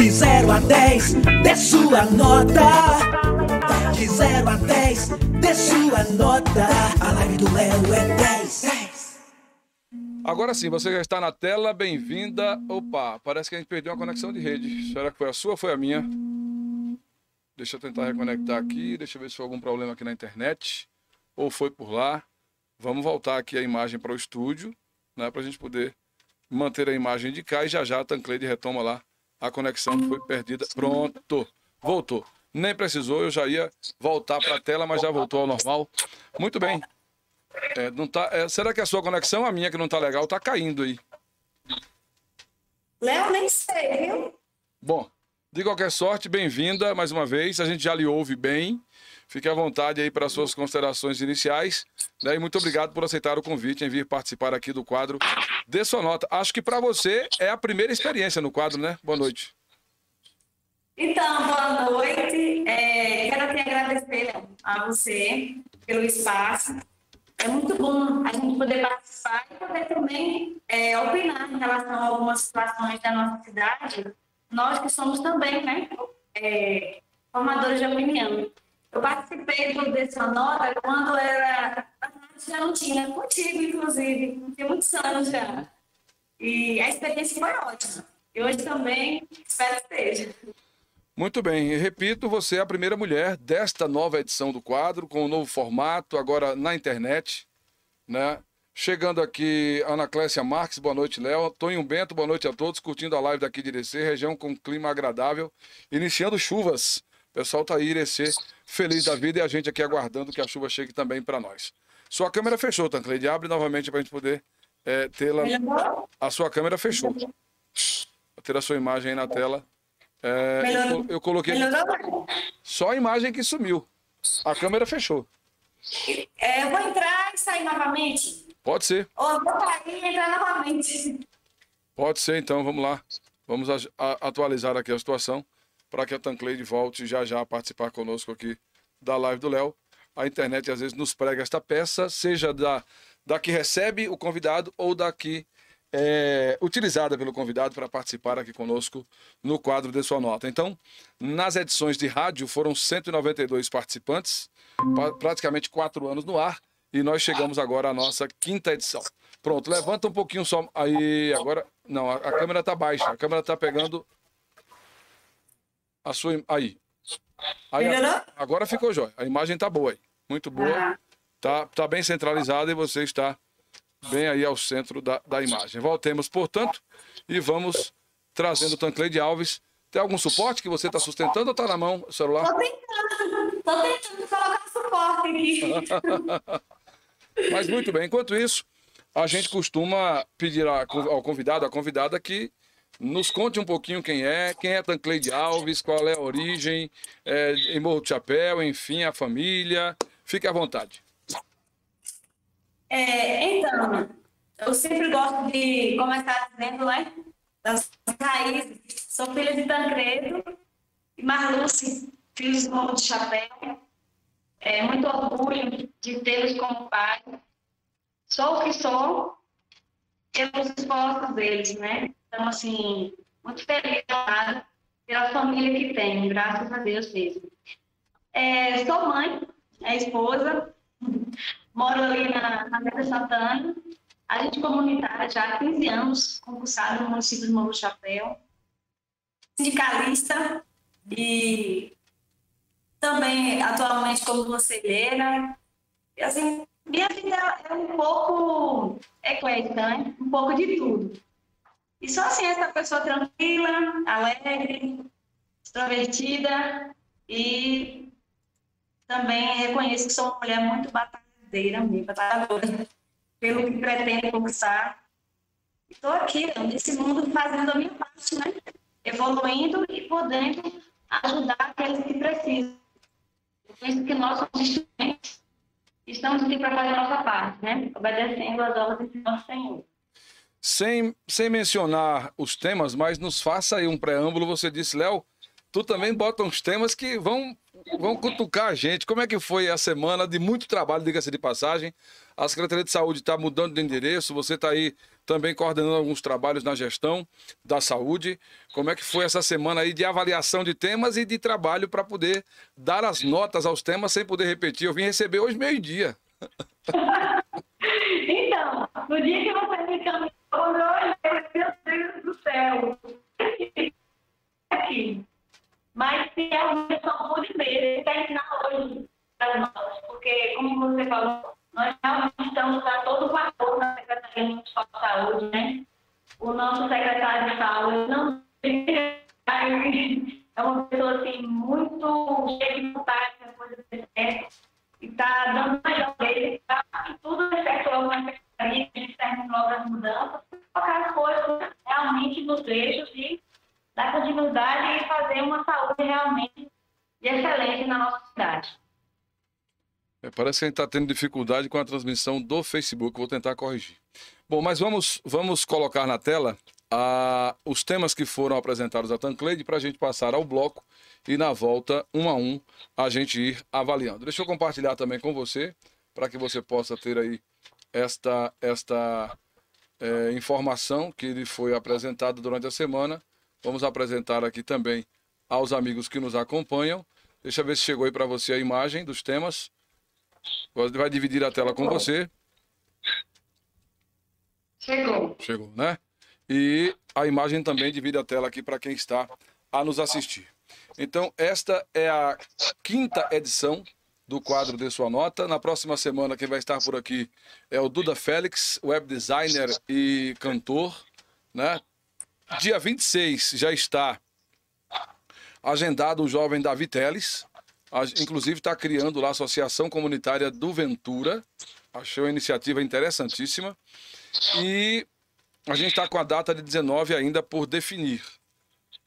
De 0 a 10, dê sua nota. De 0 a 10, dê sua nota. A live do Léo é 10. Agora sim, você já está na tela, bem-vinda. Opa, parece que a gente perdeu uma conexão de rede. Será que foi a sua ou foi a minha? Deixa eu tentar reconectar aqui, deixa eu ver se foi algum problema aqui na internet. Ou foi por lá. Vamos voltar aqui a imagem para o estúdio, né, para a gente poder manter a imagem de cá e já a Tancleide retoma lá a conexão que foi perdida. Pronto, voltou. Nem precisou, eu já ia voltar para a tela, mas já voltou ao normal. Muito bem. Não tá, será que a sua conexão, a minha que não tá legal, tá caindo aí? Léo, nem sei, viu? Bom, de qualquer sorte, bem-vinda mais uma vez. A gente já lhe ouve bem. Fique à vontade aí para as suas considerações iniciais. Né? E muito obrigado por aceitar o convite em vir participar aqui do quadro Dê Sua Nota. Acho que para você é a primeira experiência no quadro, né? Boa noite. Então, boa noite. Quero te agradecer, Léo, a você pelo espaço. É muito bom a gente poder participar e poder também opinar em relação a algumas situações da nossa cidade. Nós que somos também, né, formadores de opinião. Eu participei do Dê Sua Nota quando já não tinha, contigo, inclusive, tinha muitos anos já. E a experiência foi ótima. E hoje também espero que esteja. Muito bem, e repito, você é a primeira mulher desta nova edição do quadro, com um novo formato, agora na internet, né? Chegando aqui, Ana Clécia Marques, boa noite, Léo. Tonho Bento, boa noite a todos, curtindo a live daqui de Irecê, região com clima agradável, iniciando chuvas. O pessoal tá aí, Irecê, feliz da vida, e a gente aqui aguardando que a chuva chegue também para nós. Sua câmera fechou, Tancleide, abre novamente para a gente poder tê-la. A sua câmera fechou. Vou ter a sua imagem aí na tela. Eu coloquei só a imagem que sumiu. A câmera fechou. Eu vou entrar e sair novamente? Pode ser. Ou eu vou sair e entrar novamente? Pode ser, então, vamos lá. Vamos atualizar aqui a situação para que a Tancleide volte já a participar conosco aqui da live do Léo. A internet às vezes nos prega esta peça, seja da que recebe o convidado ou da que utilizada pelo convidado para participar aqui conosco no quadro Dê Sua Nota. Então, nas edições de rádio foram 192 participantes, praticamente 4 anos no ar, e nós chegamos agora à nossa 5ª edição. Pronto, levanta um pouquinho só. Aí, agora... Não, a câmera está baixa, a câmera está pegando a sua... Aí. Agora ficou jóia, a imagem está boa aí, muito boa, tá bem centralizada e você está bem aí ao centro da imagem. Voltemos, portanto, e vamos trazendo o Tancleide Alves. Tem algum suporte que você está sustentando ou está na mão o celular? Tô tentando colocar suporte aqui. Mas muito bem, enquanto isso, a gente costuma pedir ao convidado, à convidada, que nos conte um pouquinho quem é Tancleide Alves, qual é a origem, em Morro do Chapéu, enfim, a família. Fique à vontade. Então, eu sempre gosto de começar dizendo, né, das raízes. Sou filha de Tancredo e Marluce, filhos do Morro do Chapéu. Muito orgulho de tê-los como pai. Sou o que sou pelos esforços deles, né? Então, assim, muito feliz pela família que tenho, graças a Deus mesmo. Sou mãe, esposa, moro ali na Meta Santana, agente comunitária já há 15 anos, concursada no município de Morro do Chapéu, sindicalista e também atualmente como conselheira. E, assim, minha vida é um pouco eclética, né? Um pouco de tudo. E sou assim, essa pessoa tranquila, alegre, extrovertida e também reconheço que sou uma mulher muito batalhadora, pelo que pretendo conquistar. Estou aqui, nesse mundo, fazendo a minha parte, né? Evoluindo e podendo ajudar aqueles que precisam. Eu penso que nós somos instrumentos, estamos aqui para fazer a nossa parte, né? Obedecendo às ordens do nosso Senhor. Sem mencionar os temas, mas nos faça aí um preâmbulo. Você disse, Léo, tu também bota uns temas que vão cutucar a gente. Como é que foi a semana de muito trabalho, diga-se de passagem? A Secretaria de Saúde está mudando de endereço, você está aí também coordenando alguns trabalhos na gestão da saúde. Como é que foi essa semana aí de avaliação de temas e de trabalho para poder dar as notas aos temas sem poder repetir? Eu vim receber hoje meio-dia. Então, no dia que você me encaminhou, eu olhei, meu Deus do céu. Aqui. Mas se é uma questão muito mesmo, está ensinando hoje para nós, porque, como você falou, nós realmente estamos a todo vapor na Secretaria Municipal de Saúde, né? O nosso secretário de saúde não é uma pessoa assim, muito cheia de vontade, coisa certa, e está dando melhor dele, tá? E tudo acertou com a secretaria, a gente terminou as mudanças, colocar as coisas realmente nos eixos e dar continuidade e fazer uma saúde realmente de excelente na nossa cidade. Parece que a gente está tendo dificuldade com a transmissão do Facebook, vou tentar corrigir. Bom, mas vamos colocar na tela os temas que foram apresentados a Tancleide para a gente passar ao bloco e na volta, um a um, a gente ir avaliando. Deixa eu compartilhar também com você, para que você possa ter aí esta informação que lhe foi apresentada durante a semana. Vamos apresentar aqui também aos amigos que nos acompanham. Deixa eu ver se chegou aí para você a imagem dos temas. Vai dividir a tela com você. Chegou, né? E a imagem também divide a tela aqui para quem está a nos assistir. Então, esta é a 5ª edição do quadro Dê Sua Nota. Na próxima semana, quem vai estar por aqui é o Duda Félix, web designer e cantor, né? Dia 26 já está agendado o jovem Davi Teles. Inclusive está criando lá a Associação Comunitária do Ventura. Achei uma iniciativa interessantíssima. E a gente está com a data de 19 ainda por definir.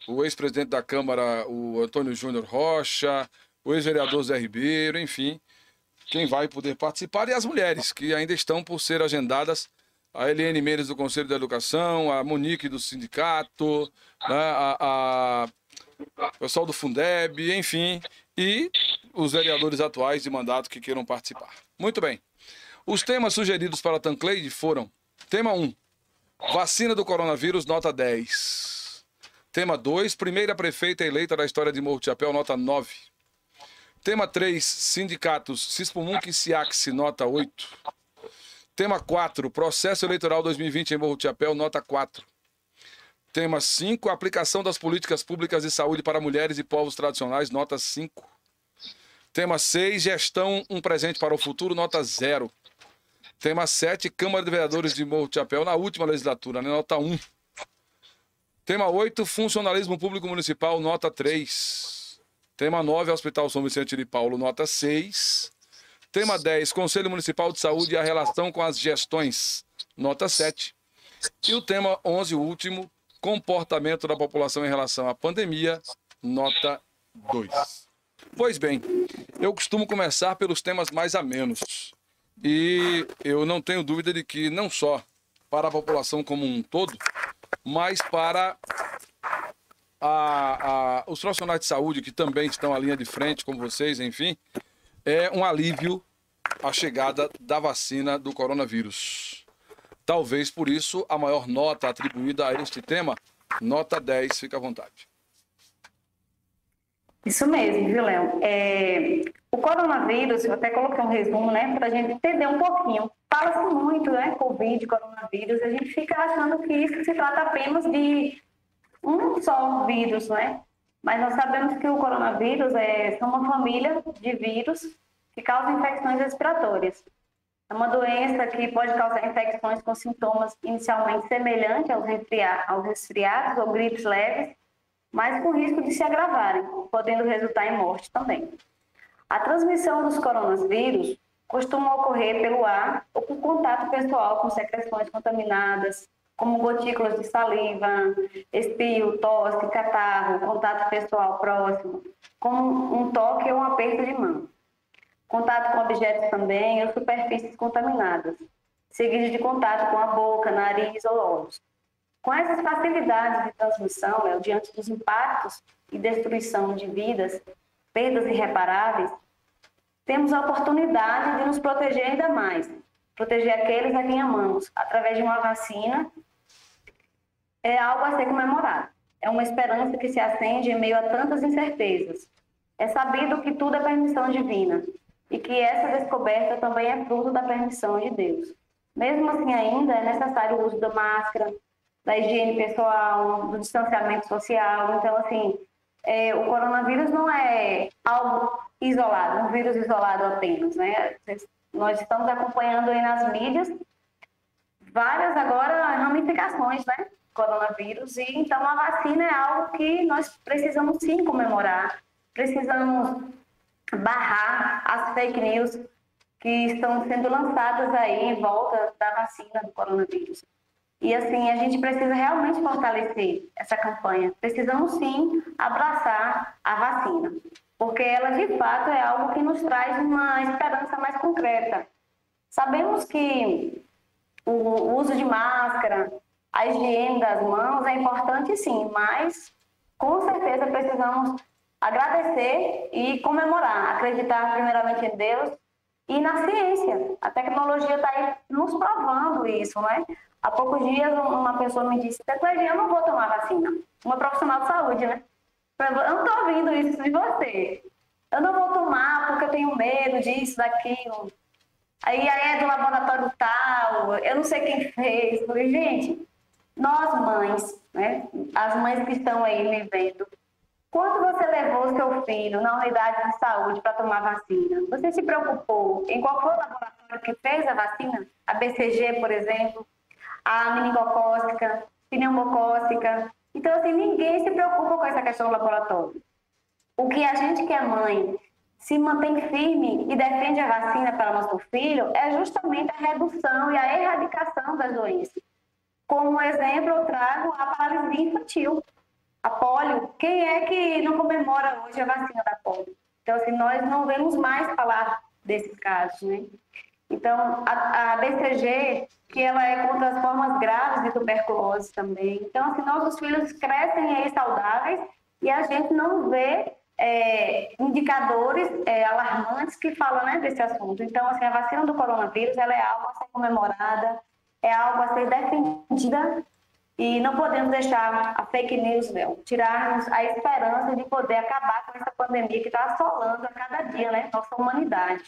O ex-presidente da Câmara, o Antônio Júnior Rocha, o ex-vereador Zé Ribeiro, enfim, quem vai poder participar, e as mulheres, que ainda estão por ser agendadas, a Eliane Mendes do Conselho da Educação, a Monique do Sindicato, né, o pessoal do Fundeb, enfim, e os vereadores atuais de mandato que queiram participar. Muito bem. Os temas sugeridos para a Tancleide foram: tema 1, vacina do coronavírus, nota 10. Tema 2, primeira prefeita eleita da história de Morro de Chapéu, nota 9. Tema 3, sindicatos Cispumunk e Ciax, nota 8. Tema 4, processo eleitoral 2020 em Morro de Chapéu, nota 4. Tema 5, aplicação das políticas públicas de saúde para mulheres e povos tradicionais, nota 5. Tema 6, gestão, um presente para o futuro, nota 0. Tema 7, Câmara de Vereadores de Morro de Chapéu, na última legislatura, né, nota 1. Tema 8, funcionalismo público municipal, nota 3. Tema 9, Hospital São Vicente de Paulo, nota 6. Tema 10, Conselho Municipal de Saúde e a relação com as gestões, nota 7. E o tema 11, o último, comportamento da população em relação à pandemia, nota 2. Pois bem, eu costumo começar pelos temas mais amenos. E eu não tenho dúvida de que não só para a população como um todo, mas para os profissionais de saúde que também estão à linha de frente, como vocês, enfim, é um alívio a chegada da vacina do coronavírus. Talvez por isso a maior nota atribuída a este tema, nota 10, fica à vontade. Isso mesmo, viu, Léo? O coronavírus, eu até coloquei um resumo, né, para a gente entender um pouquinho. Fala-se muito, né, Covid, coronavírus, a gente fica achando que isso se trata apenas de um só vírus, né? Mas nós sabemos que o coronavírus é uma família de vírus que causam infecções respiratórias. É uma doença que pode causar infecções com sintomas inicialmente semelhantes aos resfriados ou gripes leves, mas com risco de se agravarem, podendo resultar em morte também. A transmissão dos coronavírus costuma ocorrer pelo ar ou com contato pessoal com secreções contaminadas, como gotículas de saliva, espirro, tosse, catarro, contato pessoal próximo, como um toque ou um aperto de mão. Contato com objetos também ou superfícies contaminadas, seguido de contato com a boca, nariz ou olhos. Com essas facilidades de transmissão, diante dos impactos e destruição de vidas, perdas irreparáveis, temos a oportunidade de nos proteger ainda mais, proteger aqueles a quem amamos, através de uma vacina, é algo a ser comemorado. É uma esperança que se acende em meio a tantas incertezas. É sabido que tudo é permissão divina e que essa descoberta também é fruto da permissão de Deus. Mesmo assim, ainda é necessário o uso da máscara, da higiene pessoal, do distanciamento social. Então, assim, o coronavírus não é algo isolado, um vírus isolado apenas, né? Nós estamos acompanhando aí nas mídias várias agora ramificações, né? Coronavírus, e então a vacina é algo que nós precisamos sim comemorar, precisamos barrar as fake news que estão sendo lançadas aí em volta da vacina do coronavírus. E assim, a gente precisa realmente fortalecer essa campanha, precisamos sim abraçar a vacina, porque ela de fato é algo que nos traz uma esperança mais concreta. Sabemos que o uso de máscara, a higiene das mãos é importante sim, mas com certeza precisamos agradecer e comemorar, acreditar primeiramente em Deus e na ciência. A tecnologia está aí nos provando isso, né? Há poucos dias uma pessoa me disse, eu não vou tomar vacina. Uma profissional de saúde, né? Eu não estou ouvindo isso de você. Eu não vou tomar porque eu tenho medo disso, daquilo. Aí é do laboratório tal, eu não sei quem fez. Eu falei, gente, nós mães, né? As mães que estão aí me vendo, quando você levou seu filho na unidade de saúde para tomar vacina, você se preocupou em qual foi o laboratório que fez a vacina? A BCG, por exemplo, a meningocócica, pneumocócica. Então, assim, ninguém se preocupa com essa questão do laboratório. O que a gente que é mãe se mantém firme e defende a vacina para nosso filho é justamente a redução e a erradicação das doenças. Como exemplo, eu trago a paralisia infantil, a polio. Quem é que não comemora hoje a vacina da polio? Então, assim, nós não vemos mais falar desses casos, né? Então, a BCG, que ela é contra as formas graves de tuberculose também. Então, assim, nossos filhos crescem aí saudáveis e a gente não vê indicadores alarmantes que falam, né, desse assunto. Então, assim, a vacina do coronavírus, ela é algo a ser comemorada, é algo a ser defendida e não podemos deixar a fake news, tirarmos a esperança de poder acabar com essa pandemia que está assolando a cada dia, né, nossa humanidade.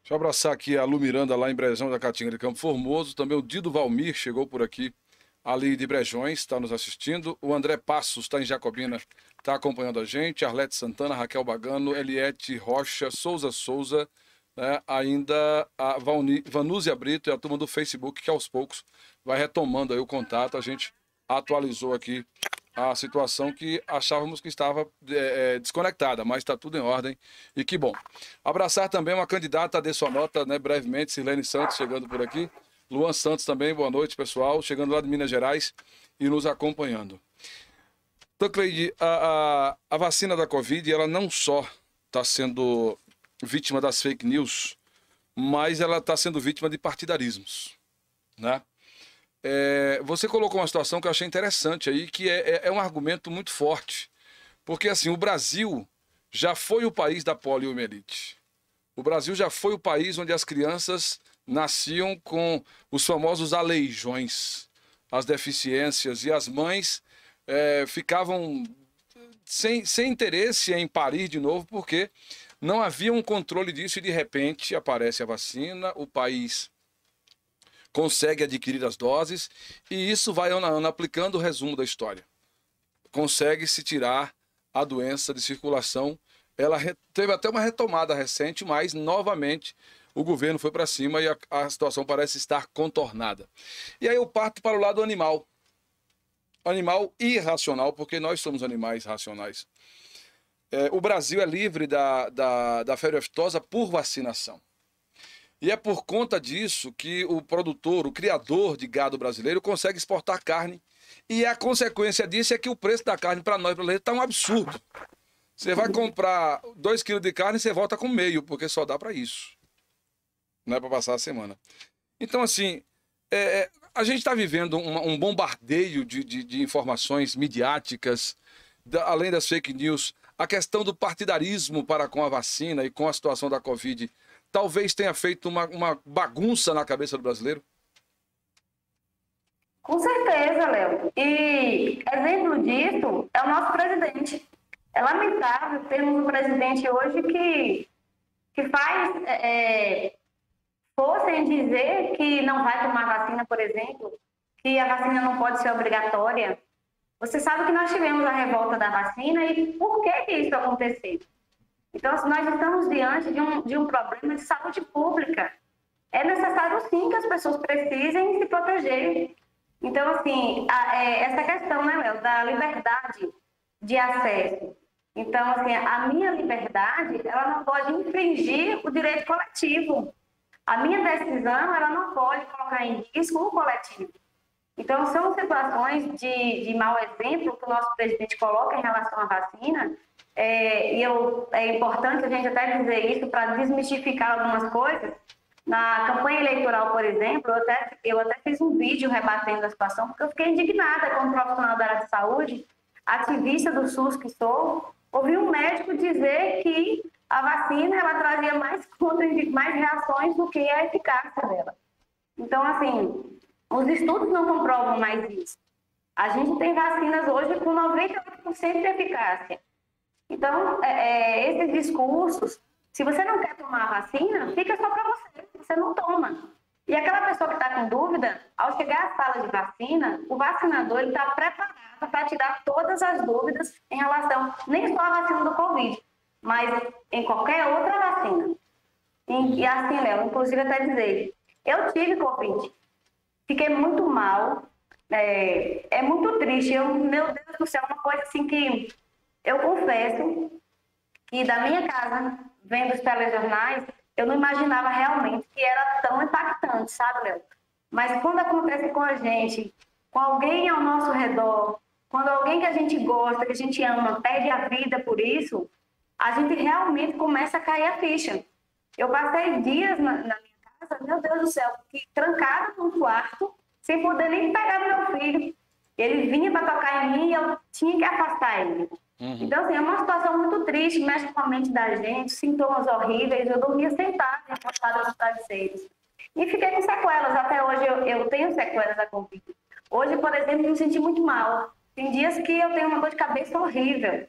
Deixa eu abraçar aqui a Lu Miranda, lá em Brejão da Caatinga de Campo Formoso. Também o Dido Valmir chegou por aqui, ali de Brejões, está nos assistindo. O André Passos está em Jacobina, está acompanhando a gente. Arlete Santana, Raquel Bagano, Eliette Rocha, Souza, né? Ainda a Vanúzia Brito e a turma do Facebook, que aos poucos vai retomando aí o contato. A gente atualizou aqui a situação que achávamos que estava desconectada, mas está tudo em ordem e que bom. Abraçar também uma candidata a dê sua nota, né, brevemente, Silene Santos chegando por aqui. Luan Santos também, boa noite, pessoal, chegando lá de Minas Gerais e nos acompanhando. Então, Cleide, a vacina da Covid, ela não só está sendo vítima das fake news, mas ela está sendo vítima de partidarismos, né? Você colocou uma situação que eu achei interessante aí, que é um argumento muito forte. Porque, assim, o Brasil já foi o país da poliomielite. O Brasil já foi o país onde as crianças nasciam com os famosos aleijões, as deficiências, e as mães ficavam sem interesse em parir de novo, porque não havia um controle disso e, de repente, aparece a vacina, o país consegue adquirir as doses e isso vai ano a ano aplicando o resumo da história. Consegue-se tirar a doença de circulação. Ela teve até uma retomada recente, mas novamente o governo foi para cima e a situação parece estar contornada. E aí eu parto para o lado animal. Animal irracional, porque nós somos animais racionais. O Brasil é livre da febre aftosa por vacinação. E é por conta disso que o produtor, o criador de gado brasileiro consegue exportar carne. E a consequência disso é que o preço da carne para nós brasileiros está um absurdo. Você vai comprar 2 quilos de carne e você volta com meio, porque só dá para isso. Não é para passar a semana. Então, assim, A gente está vivendo um bombardeio de informações midiáticas, além das fake news. A questão do partidarismo para com a vacina e com a situação da Covid talvez tenha feito uma bagunça na cabeça do brasileiro? Com certeza, Léo. E exemplo disso é o nosso presidente. É lamentável termos um presidente hoje que faz força em dizer que não vai tomar vacina, por exemplo, que a vacina não pode ser obrigatória. Você sabe que nós tivemos a revolta da vacina e por que isso aconteceu? Então, nós estamos diante de um problema de saúde pública. É necessário, sim, que as pessoas precisem se proteger. Então, assim, essa questão, né, Léo, da liberdade de acesso. Então, assim, a minha liberdade, ela não pode infringir o direito coletivo. A minha decisão, ela não pode colocar em risco o coletivo. Então, são situações de mau exemplo que o nosso presidente coloca em relação à vacina. É importante a gente até dizer isso para desmistificar algumas coisas. Na campanha eleitoral, por exemplo, eu até fiz um vídeo rebatendo a situação, porque eu fiquei indignada como profissional da área de saúde, ativista do SUS que sou, ouvi um médico dizer que a vacina ela trazia mais reações do que a eficácia dela. Então, assim, os estudos não comprovam mais isso. A gente tem vacinas hoje com 98% de eficácia. Então, esses discursos, se você não quer tomar a vacina, fica só para você não toma. E aquela pessoa que está com dúvida, ao chegar à sala de vacina, o vacinador está preparado para tirar todas as dúvidas em relação, nem só à vacina do Covid, mas em qualquer outra vacina. E assim, Léo, inclusive até dizer, eu tive Covid, fiquei muito mal, é muito triste, meu Deus do céu, uma coisa assim que eu confesso que da minha casa, vendo os telejornais, eu não imaginava realmente que era tão impactante, sabe, Léo? Mas quando acontece com a gente, com alguém ao nosso redor, quando alguém que a gente gosta, que a gente ama, perde a vida por isso, a gente realmente começa a cair a ficha. Eu passei dias na minha casa, meu Deus do céu, trancada num quarto, sem poder nem pegar meu filho. Ele vinha para tocar em mim e eu tinha que afastar ele. Então, assim, é uma situação muito triste, mexe com a mente da gente, sintomas horríveis. Eu dormia sentada, encostada nos travesseiros. E fiquei com sequelas. Até hoje eu tenho sequelas da Covid. Hoje, por exemplo, eu me senti muito mal. Tem dias que eu tenho uma dor de cabeça horrível,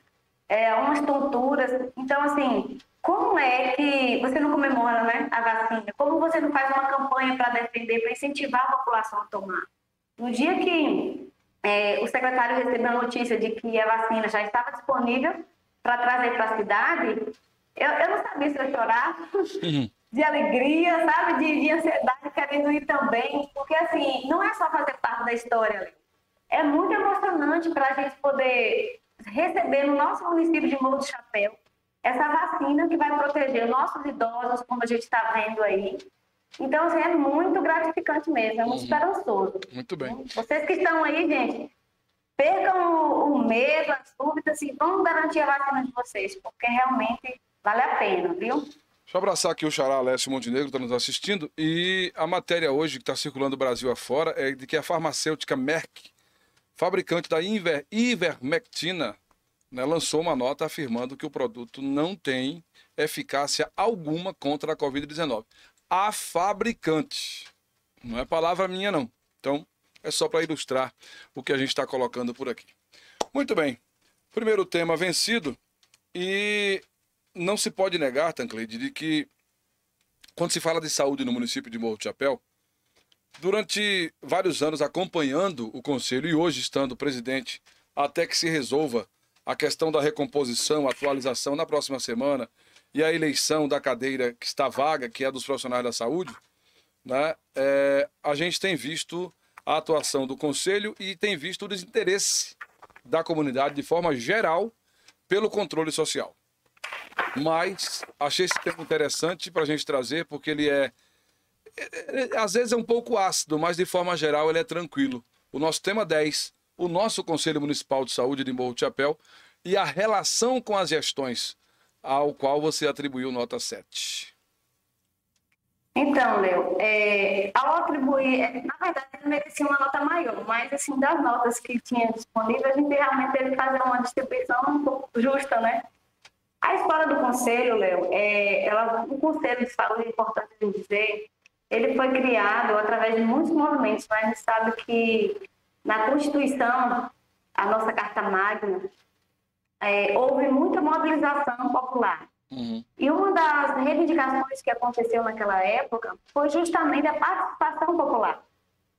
umas tonturas. Então, assim, como é que você não comemora, né, a vacina? Como você não faz uma campanha para defender, para incentivar a população a tomar? No dia que o secretário recebeu a notícia de que a vacina já estava disponível para trazer para a cidade, eu não sabia se eu chorar de alegria, sabe, de ansiedade, querendo ir também, porque assim, não é só fazer parte da história, é muito emocionante para a gente poder receber no nosso município de Morro do Chapéu essa vacina que vai proteger nossos idosos, como a gente está vendo aí. Então, assim, é muito gratificante mesmo, é muito esperançoso. Muito bem. Vocês que estão aí, gente, percam o medo, as dúvidas e vamos garantir a vacina de vocês, porque realmente vale a pena, viu? Deixa eu abraçar aqui o xará Alessio Montenegro, que está nos assistindo. E a matéria hoje que está circulando o Brasil afora é de que a farmacêutica Merck, fabricante da ivermectina, né, lançou uma nota afirmando que o produto não tem eficácia alguma contra a Covid-19. A fabricante. Não é palavra minha, não. Então, é só para ilustrar o que a gente está colocando por aqui. Muito bem. Primeiro tema vencido. E não se pode negar, Tancleide, de que quando se fala de saúde no município de Morro do Chapéu, durante vários anos acompanhando o conselho e hoje estando presidente, até que se resolva a questão da recomposição, atualização na próxima semana, e a eleição da cadeira que está vaga, que é dos profissionais da saúde, né, a gente tem visto a atuação do Conselho e tem visto o desinteresse da comunidade de forma geral pelo controle social. Mas achei esse tema interessante para a gente trazer, porque ele às vezes é um pouco ácido, mas de forma geral ele é tranquilo. O nosso tema 10, o nosso Conselho Municipal de Saúde de Morro do Chapéu e a relação com as gestões, ao qual você atribuiu nota 7. Então, Léo, ao atribuir, na verdade, ele merecia uma nota maior, mas, assim, das notas que tinha disponível, a gente realmente teve que fazer uma distribuição um pouco justa, né? A história do conselho, Léo, o Conselho de Saúde, é importante dizer, ele foi criado através de muitos movimentos, mas a gente sabe que na Constituição, a nossa Carta Magna, houve muita mobilização popular. Uhum. E uma das reivindicações que aconteceu naquela época foi justamente a participação popular.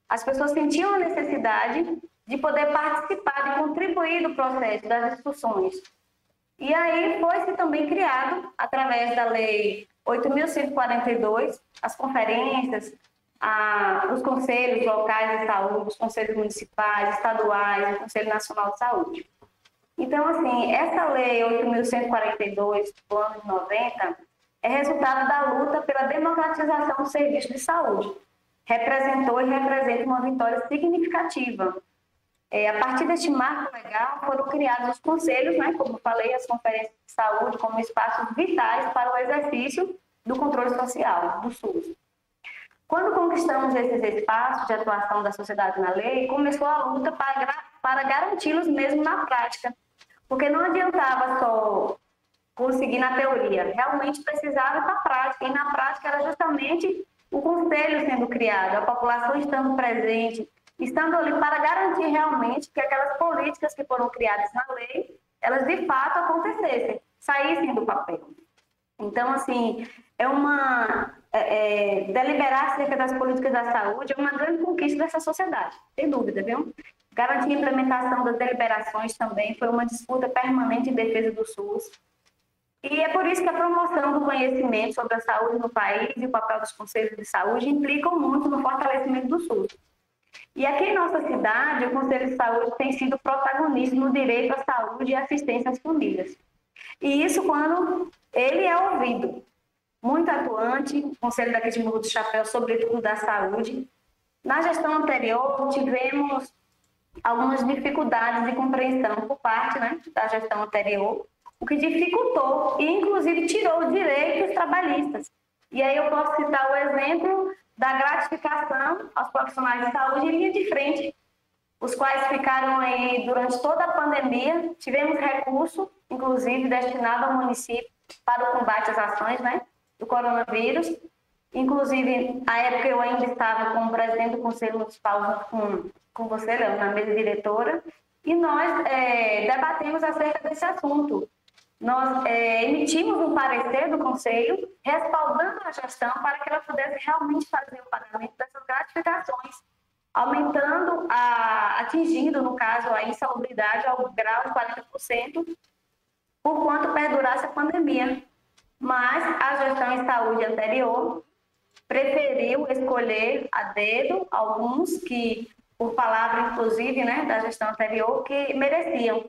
As pessoas sentiam a necessidade de poder participar, de contribuir no processo das discussões. E aí foi-se também criado, através da Lei 8.142, as conferências, os conselhos locais de saúde, os conselhos municipais, estaduais, o Conselho Nacional de Saúde. Então, assim, essa Lei 8.142, do ano de 90, é resultado da luta pela democratização do serviço de saúde. Representou e representa uma vitória significativa. A partir deste marco legal, foram criados os conselhos, né, como eu falei, as conferências de saúde, como espaços vitais para o exercício do controle social, do SUS. Quando conquistamos esses espaços de atuação da sociedade na lei, começou a luta para garanti-los mesmo na prática, porque não adiantava só conseguir na teoria, realmente precisava ir para a prática, e na prática era justamente o conselho sendo criado, a população estando presente, estando ali para garantir realmente que aquelas políticas que foram criadas na lei, elas de fato acontecessem, saíssem do papel. Então, assim, deliberar acerca das políticas da saúde é uma grande conquista dessa sociedade, sem dúvida, viu? Garantir a implementação das deliberações também foi uma disputa permanente em defesa do SUS. E é por isso que a promoção do conhecimento sobre a saúde no país e o papel dos conselhos de saúde implicam muito no fortalecimento do SUS. E aqui em nossa cidade, o Conselho de Saúde tem sido protagonista no direito à saúde e assistência às famílias. E isso quando ele é ouvido. Muito atuante, o Conselho daqui de Morro do Chapéu, sobretudo da saúde. Na gestão anterior, tivemos algumas dificuldades de compreensão por parte, né, da gestão anterior, o que dificultou e, inclusive, tirou direitos trabalhistas. E aí eu posso citar o exemplo da gratificação aos profissionais de saúde em linha de frente, os quais ficaram aí durante toda a pandemia. Tivemos recurso, inclusive, destinado ao município para o combate às ações, né, do coronavírus. Inclusive, à época eu ainda estava como presidente do Conselho Municipal com você, Léo, na mesa diretora, e nós debatemos acerca desse assunto. Nós emitimos um parecer do Conselho respaldando a gestão para que ela pudesse realmente fazer o pagamento dessas gratificações, atingindo, no caso, a insalubridade ao grau de 40%, por quanto perdurasse a pandemia. Mas a gestão em saúde anterior preferiu escolher a dedo alguns que, por palavra, inclusive, né, da gestão anterior, que mereciam.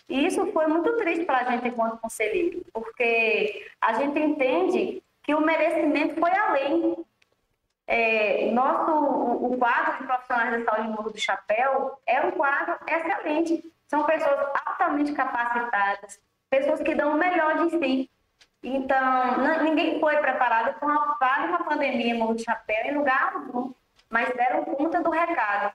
E isso foi muito triste para a gente enquanto conselheiro, porque a gente entende que o merecimento foi além. O quadro de profissionais da saúde em Morro do Chapéu é um quadro excelente. São pessoas altamente capacitadas, pessoas que dão o melhor de si. Então, ninguém foi preparado para uma pandemia em Morro do Chapéu em lugar algum, mas deram conta do recado.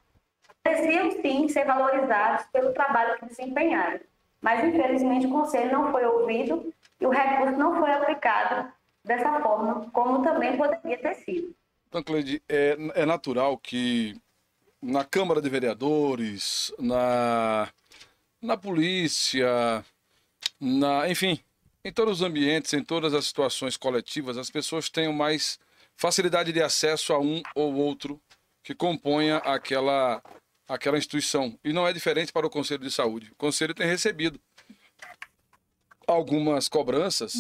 Mereciam, sim, ser valorizados pelo trabalho que desempenharam. Mas, infelizmente, o Conselho não foi ouvido e o recurso não foi aplicado dessa forma, como também poderia ter sido. Então, Cleide, é natural que na Câmara de Vereadores, na polícia, enfim, em todos os ambientes, em todas as situações coletivas, as pessoas tenham mais facilidade de acesso a um ou outro que componha aquela instituição. E não é diferente para o Conselho de Saúde. O Conselho tem recebido algumas cobranças,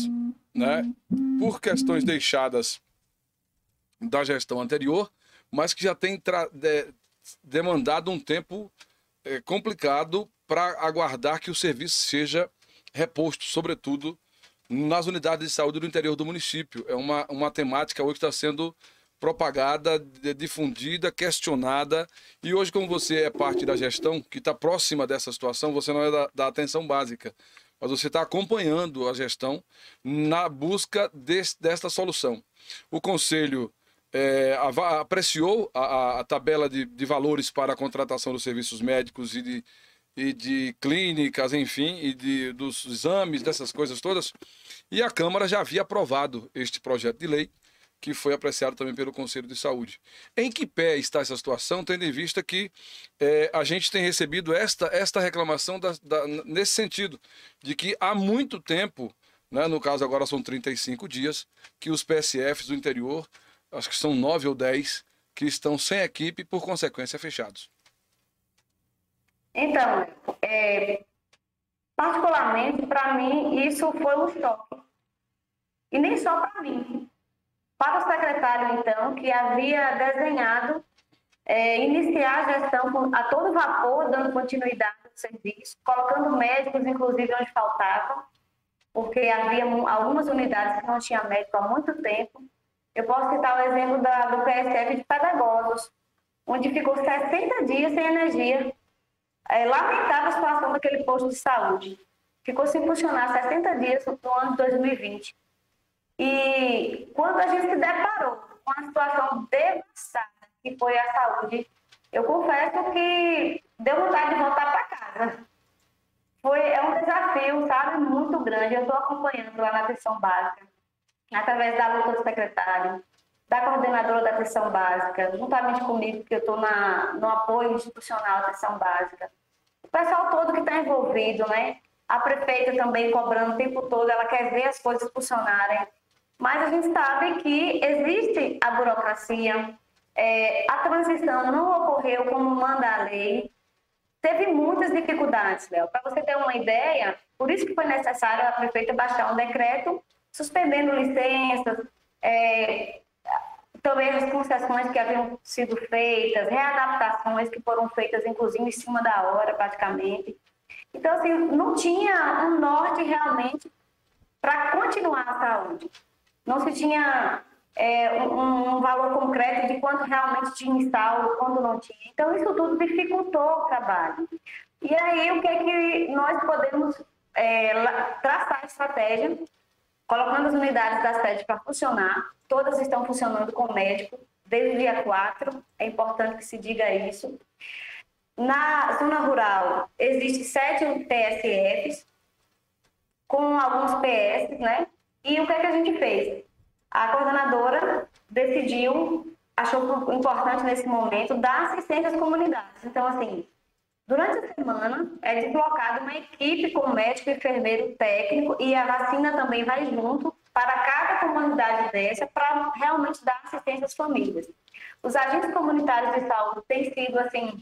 né, por questões deixadas da gestão anterior, mas que já tem demandado um tempo complicado para aguardar que o serviço seja reposto, sobretudo nas unidades de saúde do interior do município. É uma temática hoje que está sendo propagada, difundida, questionada, e hoje, como você é parte da gestão, que está próxima dessa situação, você não é da atenção básica, mas você está acompanhando a gestão na busca desta solução. O Conselho apreciou a tabela de valores para a contratação dos serviços médicos e de clínicas, enfim, dos exames, dessas coisas todas. E a Câmara já havia aprovado este projeto de lei, que foi apreciado também pelo Conselho de Saúde. Em que pé está essa situação, tendo em vista que a gente tem recebido esta reclamação nesse sentido, de que há muito tempo, né, no caso agora são 35 dias, que os PSFs do interior, acho que são 9 ou 10, que estão sem equipe e, por consequência, fechados. Então, particularmente para mim, isso foi um choque. E nem só para mim. Para o secretário, então, que havia desenhado iniciar a gestão a todo vapor, dando continuidade ao serviço, colocando médicos, inclusive, onde faltavam, porque havia algumas unidades que não tinham médico há muito tempo. Eu posso citar o exemplo do PSF de Pedagogos, onde ficou 60 dias sem energia. É lamentável a situação daquele posto de saúde. Ficou sem funcionar 60 dias no ano de 2020. E quando a gente se deparou com a situação devastada que foi a saúde, eu confesso que deu vontade de voltar para casa. É um desafio, sabe, muito grande. Eu estou acompanhando lá na atenção básica, através da luta do secretário, da coordenadora da atenção básica, juntamente comigo, porque eu estou no apoio institucional da atenção básica. O pessoal todo que está envolvido, né? A prefeita também cobrando o tempo todo, ela quer ver as coisas funcionarem. Mas a gente sabe que existe a burocracia, a transição não ocorreu como manda a lei. Teve muitas dificuldades, Léo. Para você ter uma ideia, por isso que foi necessário a prefeita baixar um decreto suspendendo licenças, também as concessões que haviam sido feitas, readaptações que foram feitas, inclusive, em cima da hora, praticamente. Então, assim, não tinha um norte realmente para continuar a saúde. Não se tinha um valor concreto de quanto realmente tinha instalo, quando não tinha. Então, isso tudo dificultou o trabalho. E aí, o que é que nós podemos traçar a estratégia, colocando as unidades da sede para funcionar. Todas estão funcionando com médico, desde o dia 4, é importante que se diga isso. Na zona rural, existem 7 PSFs, com alguns PS, né? E o que é que a gente fez? A coordenadora decidiu, achou importante nesse momento, dar assistência às comunidades. Então, assim, durante a semana é deslocada uma equipe com médico, enfermeiro, técnico, e a vacina também vai junto para cada comunidade dessa, para realmente dar assistência às famílias. Os agentes comunitários de saúde têm sido, assim,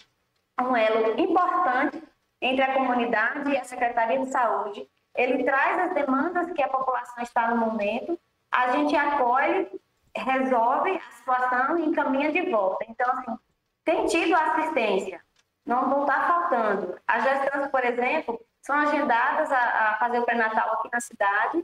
um elo importante entre a comunidade e a Secretaria de Saúde. Ele traz as demandas que a população está no momento, a gente acolhe, resolve a situação e encaminha de volta. Então, assim, tem tido assistência, não está faltando. As gestantes, por exemplo, são agendadas a fazer o pré-natal aqui na cidade.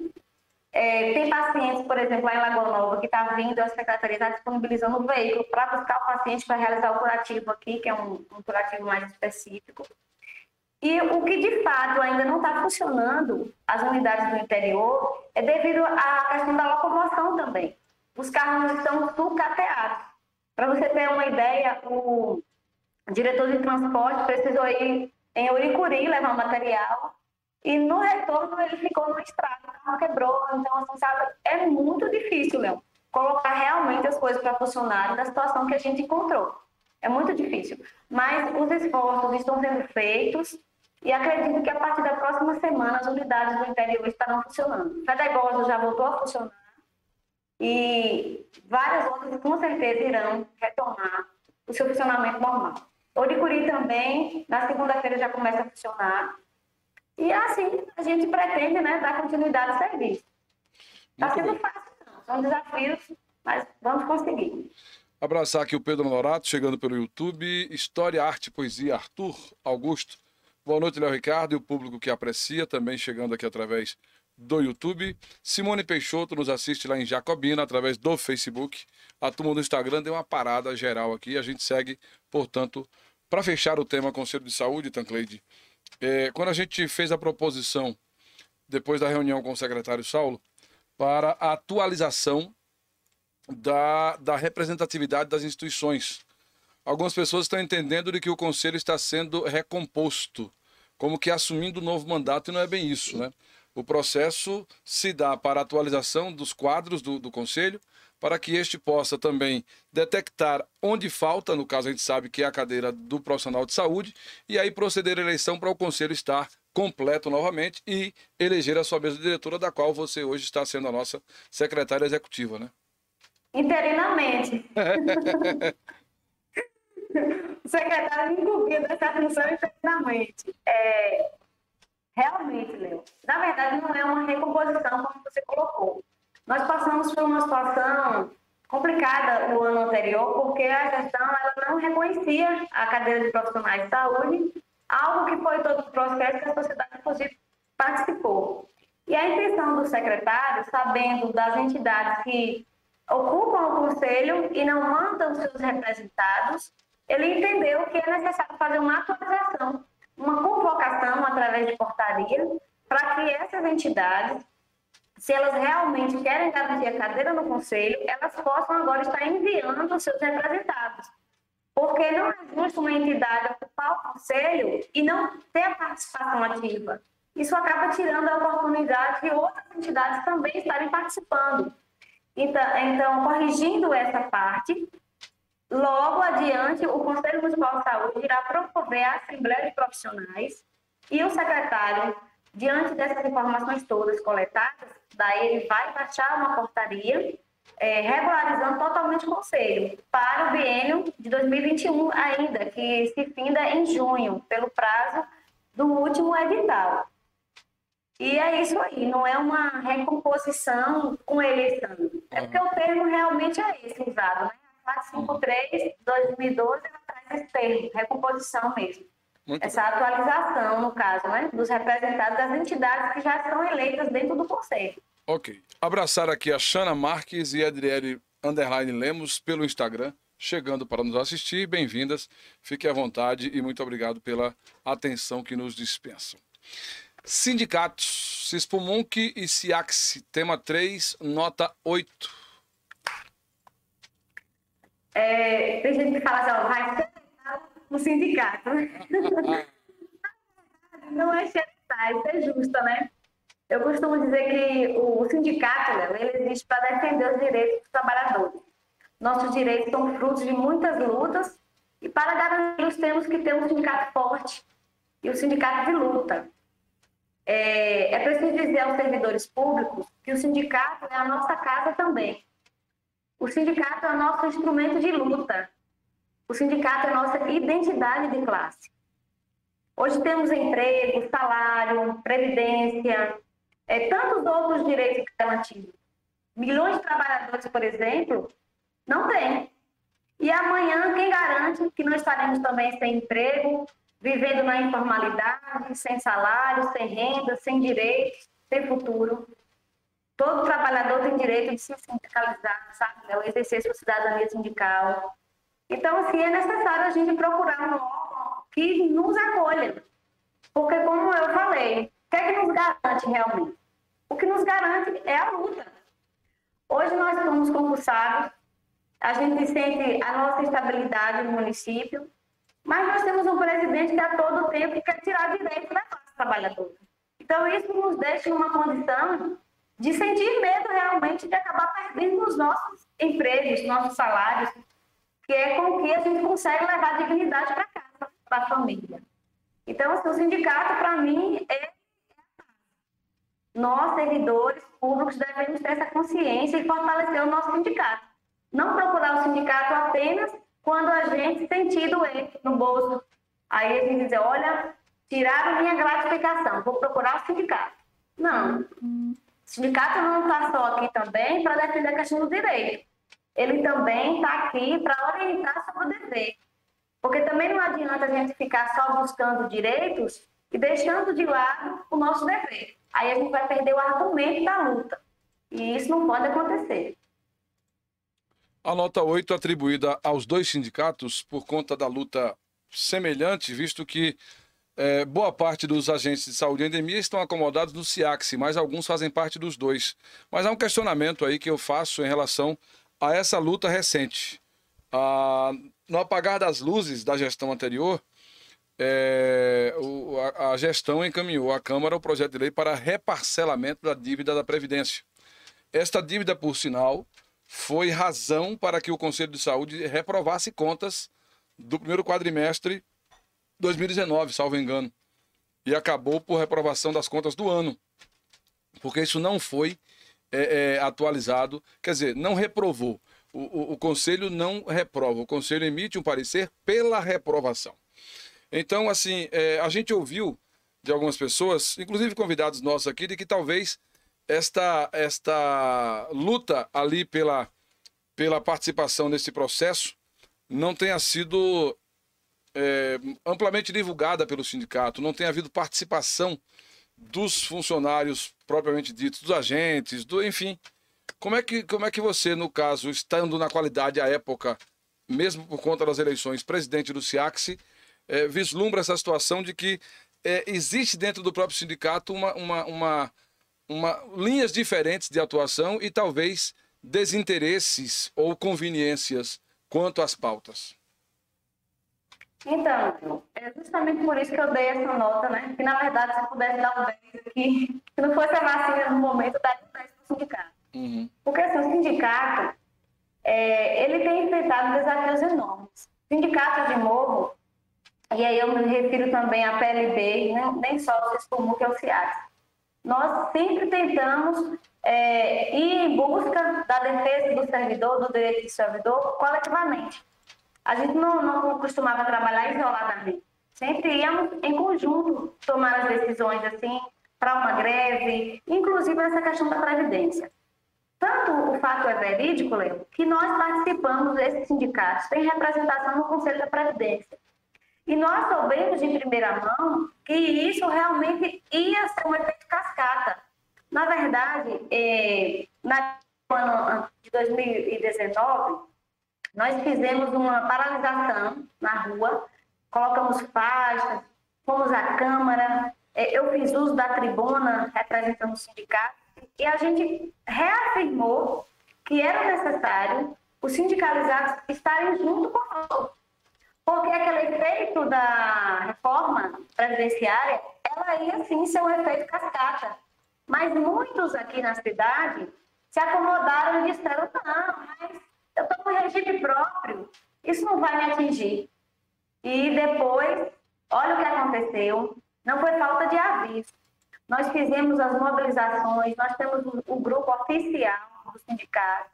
Tem pacientes, por exemplo, lá em Lagoa Nova, que está vindo, a Secretaria está disponibilizando um veículo para buscar o paciente para realizar o curativo aqui, que é um curativo mais específico. E o que, de fato, ainda não está funcionando, as unidades do interior, é devido à questão da locomoção também. Os carros estão sucateados. Para você ter uma ideia, o diretor de transporte precisou ir em Uricuri levar material e, no retorno, ele ficou no estrado, o carro quebrou. Então, assim, sabe, é muito difícil, Léo, colocar realmente as coisas para funcionarem na situação que a gente encontrou. É muito difícil. Mas os esforços estão sendo feitos. E acredito que a partir da próxima semana as unidades do interior estarão funcionando. Pedagogos já voltou a funcionar e várias outras com certeza irão retomar o seu funcionamento normal. Uricuri também, na segunda-feira já começa a funcionar. E assim a gente pretende, né, dar continuidade ao serviço. Está sendo fácil, não. São desafios, mas vamos conseguir. Abraçar aqui o Pedro Norato, chegando pelo YouTube. História, Arte e Poesia, Arthur Augusto. Boa noite, Léo Ricardo, e o público que aprecia, também chegando aqui através do YouTube. Simone Peixoto nos assiste lá em Jacobina, através do Facebook. A turma do Instagram deu uma parada geral aqui. A gente segue, portanto, para fechar o tema Conselho de Saúde, Tancleide. Quando a gente fez a proposição, depois da reunião com o secretário Saulo, para a atualização da representatividade das instituições. Algumas pessoas estão entendendo de que o Conselho está sendo recomposto, como que assumindo um novo mandato, e não é bem isso, né? O processo se dá para a atualização dos quadros do Conselho, para que este possa também detectar onde falta, no caso a gente sabe que é a cadeira do profissional de saúde, e aí proceder à eleição para o Conselho estar completo novamente e eleger a sua mesa diretora, da qual você hoje está sendo a nossa secretária executiva, né? Interinamente. O secretário me incumbiu dessa função interinamente. Realmente, Léo, na verdade não é uma recomposição como você colocou. Nós passamos por uma situação complicada no ano anterior, porque a gestão ela não reconhecia a cadeira de profissionais de saúde, algo que foi todo o processo que a sociedade, inclusive, participou. E a intenção do secretário, sabendo das entidades que ocupam o conselho e não mandam seus representados, ele entendeu que é necessário fazer uma atualização, uma convocação através de portaria, para que essas entidades, se elas realmente querem garantir a cadeira no conselho, elas possam agora estar enviando os seus representados. Porque não é justo uma entidade ocupar o conselho e não ter a participação ativa. Isso acaba tirando a oportunidade de outras entidades também estarem participando. Então, corrigindo essa parte, logo adiante, o Conselho Municipal de Saúde irá promover a Assembleia de Profissionais e o secretário, diante dessas informações todas coletadas, daí ele vai baixar uma portaria regularizando totalmente o Conselho para o biênio de 2021 ainda, que se finda em junho, pelo prazo do último edital. E é isso aí, não é uma recomposição com eleição. É porque o termo realmente é esse usado, né? A 453, 2012, ela traz esse termo, recomposição mesmo. Essa atualização, no caso, né? Dos representados das entidades que já estão eleitas dentro do Conselho. Ok. Abraçar aqui a Xana Marques e a Adriele _Lemos pelo Instagram, chegando para nos assistir. Bem-vindas, fiquem à vontade e muito obrigado pela atenção que nos dispensam. Sindicatos, Sispumunk e SIACSI, tema 3, nota 8. Tem gente que fala assim, vai xeretar o sindicato. Não é xeretar, isso é justo, né? Eu costumo dizer que o sindicato, Léo, ele existe para defender os direitos dos trabalhadores. Nossos direitos são frutos de muitas lutas e para garantir-los temos que ter um sindicato forte e um sindicato de luta. É preciso dizer aos servidores públicos que o sindicato é a nossa casa também. O sindicato é o nosso instrumento de luta. O sindicato é a nossa identidade de classe. Hoje temos emprego, salário, previdência, tantos outros direitos garantidos. Milhões de trabalhadores, por exemplo, não têm. E amanhã, quem garante que não estaremos também sem emprego, vivendo na informalidade, sem salário, sem renda, sem direitos, sem futuro? Todo trabalhador tem direito de se sindicalizar, sabe? Exercer sua cidadania sindical. Então, assim, é necessário a gente procurar um órgão que nos acolha. Porque, como eu falei, o que é que nos garante realmente? O que nos garante é a luta. Hoje nós somos concursados, a gente sente a nossa estabilidade no município, mas nós temos um presidente que a todo tempo quer tirar direito da classe trabalhadora. Então, isso nos deixa em uma condição de sentir medo realmente de acabar perdendo os nossos empregos, nossos salários, que é com que a gente consegue levar dignidade para casa, para a família. Então, assim, o sindicato, para mim, nós, servidores públicos, devemos ter essa consciência e fortalecer o nosso sindicato. Não procurar o sindicato apenas quando a gente sentir doer no bolso. Aí a gente diz, olha, tiraram minha gratificação, vou procurar o sindicato. Não. O sindicato não está só aqui também para defender a questão do direito. Ele também está aqui para orientar sobre o dever. Porque também não adianta a gente ficar só buscando direitos e deixando de lado o nosso dever. Aí a gente vai perder o argumento da luta. E isso não pode acontecer. A nota 8 atribuída aos dois sindicatos por conta da luta semelhante, visto que boa parte dos agentes de saúde e endemia estão acomodados no SIACSI, mas alguns fazem parte dos dois. Mas há um questionamento aí que eu faço em relação a essa luta recente. No apagar das luzes da gestão anterior, a gestão encaminhou à Câmara o projeto de lei para reparcelamento da dívida da Previdência. Esta dívida, por sinal, foi razão para que o Conselho de Saúde reprovasse contas do primeiro quadrimestre 2019, salvo engano, e acabou por reprovação das contas do ano, porque isso não foi atualizado, quer dizer, não reprovou. O Conselho não reprova, o Conselho emite um parecer pela reprovação. Então, assim, a gente ouviu de algumas pessoas, inclusive convidados nossos aqui, de que talvez esta luta ali pela participação nesse processo não tenha sido amplamente divulgada pelo sindicato, não tenha havido participação dos funcionários propriamente ditos, dos agentes, enfim. Como é que você, no caso, estando na qualidade à época, mesmo por conta das eleições, presidente do SIACSE, vislumbra essa situação de que existe dentro do próprio sindicato linhas diferentes de atuação e talvez desinteresses ou conveniências quanto às pautas? Então, é justamente por isso que eu dei essa nota, né? Que, na verdade, se eu pudesse dar um 10 aqui, se não fosse a vacina no momento, eu daria um 10 para o sindicato. Uhum. Porque, assim, o sindicato, ele tem enfrentado desafios enormes. Sindicatos de morro, e aí eu me refiro também à PLB, né? Nem só o CISCOMU, que é o SIACSE. Nós sempre tentamos ir em busca da defesa do servidor, do direito do servidor, coletivamente. A gente não costumava trabalhar isoladamente. Sempre íamos em conjunto tomar as decisões assim para uma greve, inclusive nessa questão da Previdência. Tanto o fato é verídico, Léo, que nós participamos desses sindicatos, tem representação no Conselho da Previdência. E nós soubemos de primeira mão que isso realmente ia ser um efeito cascata. Na verdade, no ano de 2019, nós fizemos uma paralisação na rua, colocamos faixas, fomos à Câmara, eu fiz uso da tribuna representando o sindicato, e a gente reafirmou que era necessário os sindicalizados estarem junto conosco, porque aquele efeito da reforma previdenciária, ela ia sim ser um efeito cascata. Mas muitos aqui na cidade se acomodaram e disseram, não, mas eu estou com regime próprio, isso não vai me atingir. E depois, olha o que aconteceu, não foi falta de aviso. Nós fizemos as mobilizações, nós temos o grupo oficial do sindicato,